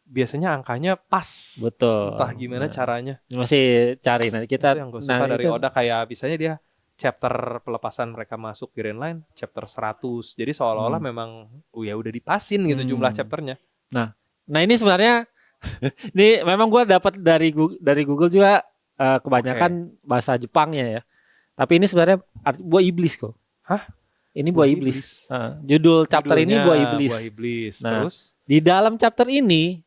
Biasanya angkanya pas. Betul. Entah gimana caranya. Masih cari nanti kita. Itu yang gue suka dari Oda, kayak biasanya dia chapter pelepasan mereka masuk Grand Line chapter 100. Jadi seolah-olah memang udah dipasin gitu jumlah chapternya. Nah ini sebenarnya ini memang gue dapat dari Google juga kebanyakan bahasa Jepangnya ya. Tapi ini sebenarnya buah iblis kok. Ini buah iblis. Judul chapter ini buah iblis. Buah iblis. Nah, terus di dalam chapter ini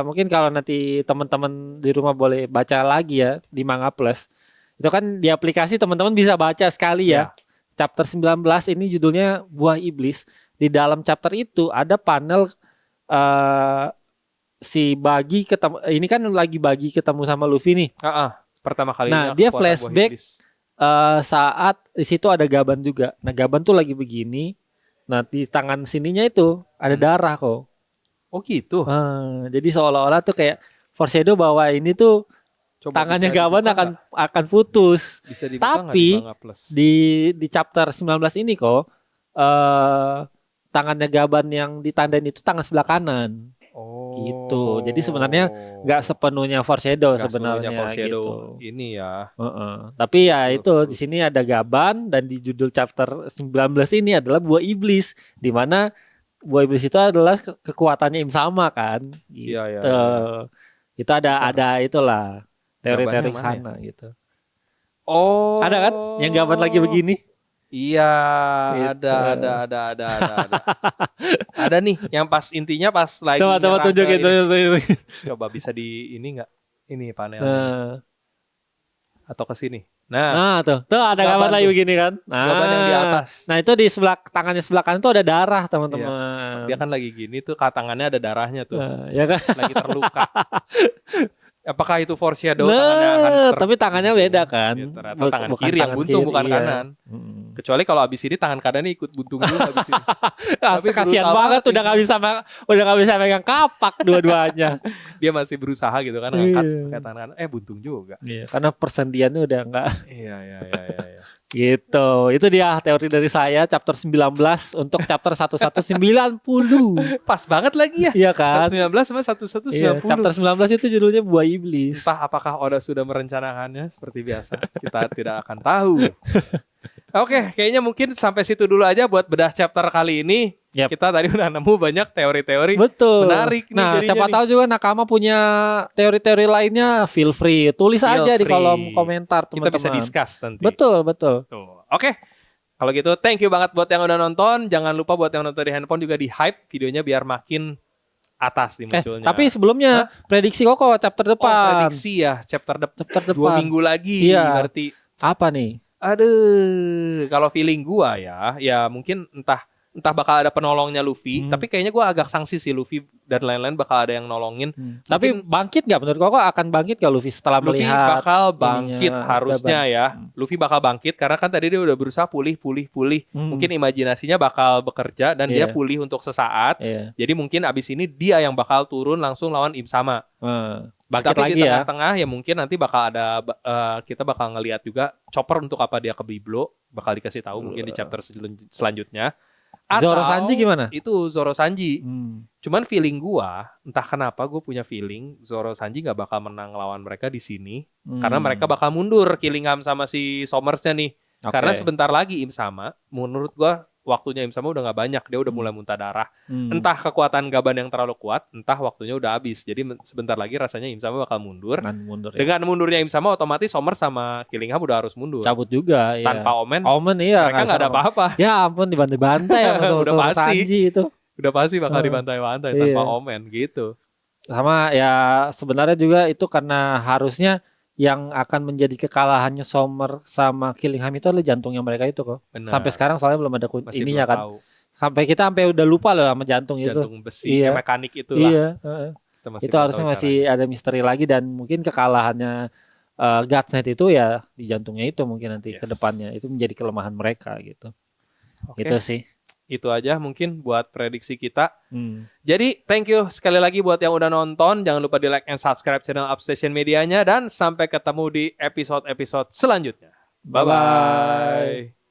mungkin kalau nanti teman-teman di rumah boleh baca lagi ya di Manga Plus. Itu kan di aplikasi teman-teman bisa baca sekali ya. Chapter 19 ini judulnya Buah Iblis. Di dalam chapter itu ada panel si Bagi ketemu, ini kan lagi Bagi ketemu sama Luffy nih. Pertama Nah, kalinya dia kekuatan buah flashback iblis. saat di situ ada Gaban juga. Nah, Gaban tuh lagi begini. Nah, di tangan sininya itu ada darah kok. Oh gitu. Jadi seolah-olah tuh kayak foreshadow bahwa ini tuh Coba tangannya bisa Gaban dibuka akan putus. nggak? Bisa dibuka nggak Tapi di Manga Plus? di chapter 19 ini kok tangannya Gaban yang ditandain itu tangan sebelah kanan. Oh. Gitu. Jadi sebenarnya nggak sepenuhnya foreshadow Nggak sebenarnya sepenuhnya foreshadow gitu. ini ya. Tapi ya itu di sini ada Gaban dan di judul chapter 19 ini adalah buah iblis, di mana buah iblis itu adalah kekuatannya Im Sama kan. Gitu. Iya, iya, Itu ada itulah teori-teori Gabannya sana mana gitu. Oh. Ada kan yang Gaban lagi begini? Iya, Gitu. ada. Ada nih yang pas intinya pas lagi Coba nyerang tunjukin. ini. Coba bisa di ini enggak? Ini panelnya. Atau ke sini. Nah, tuh ada Gaban lagi begini kan. Gaban yang di atas. Nah, itu di sebelah tangannya sebelah kanan tuh ada darah, teman-teman. Dia kan lagi gini tuh tangannya ada darahnya tuh. Ya kan? Lagi terluka. Apakah itu foreshadow tangannya akan tapi tangannya beda kan. Ya, ternyata tangan kiri yang buntung bukan kanan. Kecuali kalau abis ini tangan kanannya ikut buntung juga abis ini. Tapi kasihan banget udah nggak bisa megang kapak dua-duanya. Dia masih berusaha gitu kan ngangkat pakai tangan kanan. Buntung juga. Iya, karena persendiannya udah enggak. Iya. Gitu. Itu dia teori dari saya chapter 19 untuk chapter 1190. Pas banget lagi ya. Iya kan? 19 sama 1190. Iya, chapter 19 itu judulnya buah iblis. Entah apakah Oda sudah merencanakannya seperti biasa. Kita tidak akan tahu. Oke, kayaknya mungkin sampai situ dulu aja buat bedah chapter kali ini. Yep. Kita tadi udah nemu banyak teori-teori menarik nih. Nah, siapa tahu juga Nakama punya teori-teori lainnya, feel free. Tulis aja di kolom komentar, teman-teman. Kita bisa discuss nanti. Betul. Tuh. Oke. Kalau gitu, thank you banget buat yang udah nonton. Jangan lupa buat yang nonton di handphone juga di hype videonya biar makin atas nih munculnya. Tapi sebelumnya prediksi Koko chapter depan. Prediksi ya, chapter depan. 2 minggu lagi berarti. Apa nih? Aduh, kalau feeling gua ya mungkin entah bakal ada penolongnya Luffy, tapi kayaknya gua agak sanksi sih Luffy dan lain-lain bakal ada yang nolongin. Tapi bangkit nggak menurut Koko akan bangkit nggak Luffy setelah Luffy melihat? bakal bangkit harusnya ya. Luffy bakal bangkit karena kan tadi dia udah berusaha pulih. Mungkin imajinasinya bakal bekerja dan dia pulih untuk sesaat. Jadi mungkin abis ini dia yang bakal turun langsung lawan Im Sama. Bangkit tapi lagi di tengah-tengah ya mungkin nanti bakal ada kita bakal ngelihat juga Chopper untuk apa dia ke Biblo bakal dikasih tahu mungkin di chapter selanjutnya. Atau Zoro Sanji gimana? Itu Zoro Sanji. Cuman feeling gua, entah kenapa gue punya feeling Zoro Sanji nggak bakal menang lawan mereka di sini karena mereka bakal mundur Killingham sama si Somersnya nih. Karena sebentar lagi Im Sama, menurut gua waktunya Im Sama udah nggak banyak, dia udah mulai muntah darah. Entah kekuatan Gaban yang terlalu kuat, entah waktunya udah habis. Jadi sebentar lagi rasanya Im Sama bakal mundur. Dengan mundurnya Im Sama otomatis Somers sama Killingham udah harus mundur. Cabut juga ya. Tanpa Omen iya. Mereka nggak ada apa-apa. Ya ampun dibantai-bantai ya udah pasti. Sanji itu. Udah pasti bakal dibantai-bantai tanpa Omen gitu. Sama ya sebenarnya juga itu karena harusnya yang akan menjadi kekalahannya Sommer sama Killingham itu adalah jantungnya mereka itu kok. Benar. Sampai sekarang soalnya belum ada ininya kan. Tahu. Sampai udah lupa loh sama jantung itu. Jantung besi, mekanik itulah. Iya. Itu harusnya masih ada misteri lagi dan mungkin kekalahannya Gutsnet itu ya di jantungnya itu mungkin nanti ke depannya itu menjadi kelemahan mereka gitu. Itu sih. Itu aja mungkin buat prediksi kita. Jadi thank you sekali lagi buat yang udah nonton. Jangan lupa di like and subscribe channel Upstation Medianya. Dan sampai ketemu di episode-episode selanjutnya. Bye-bye.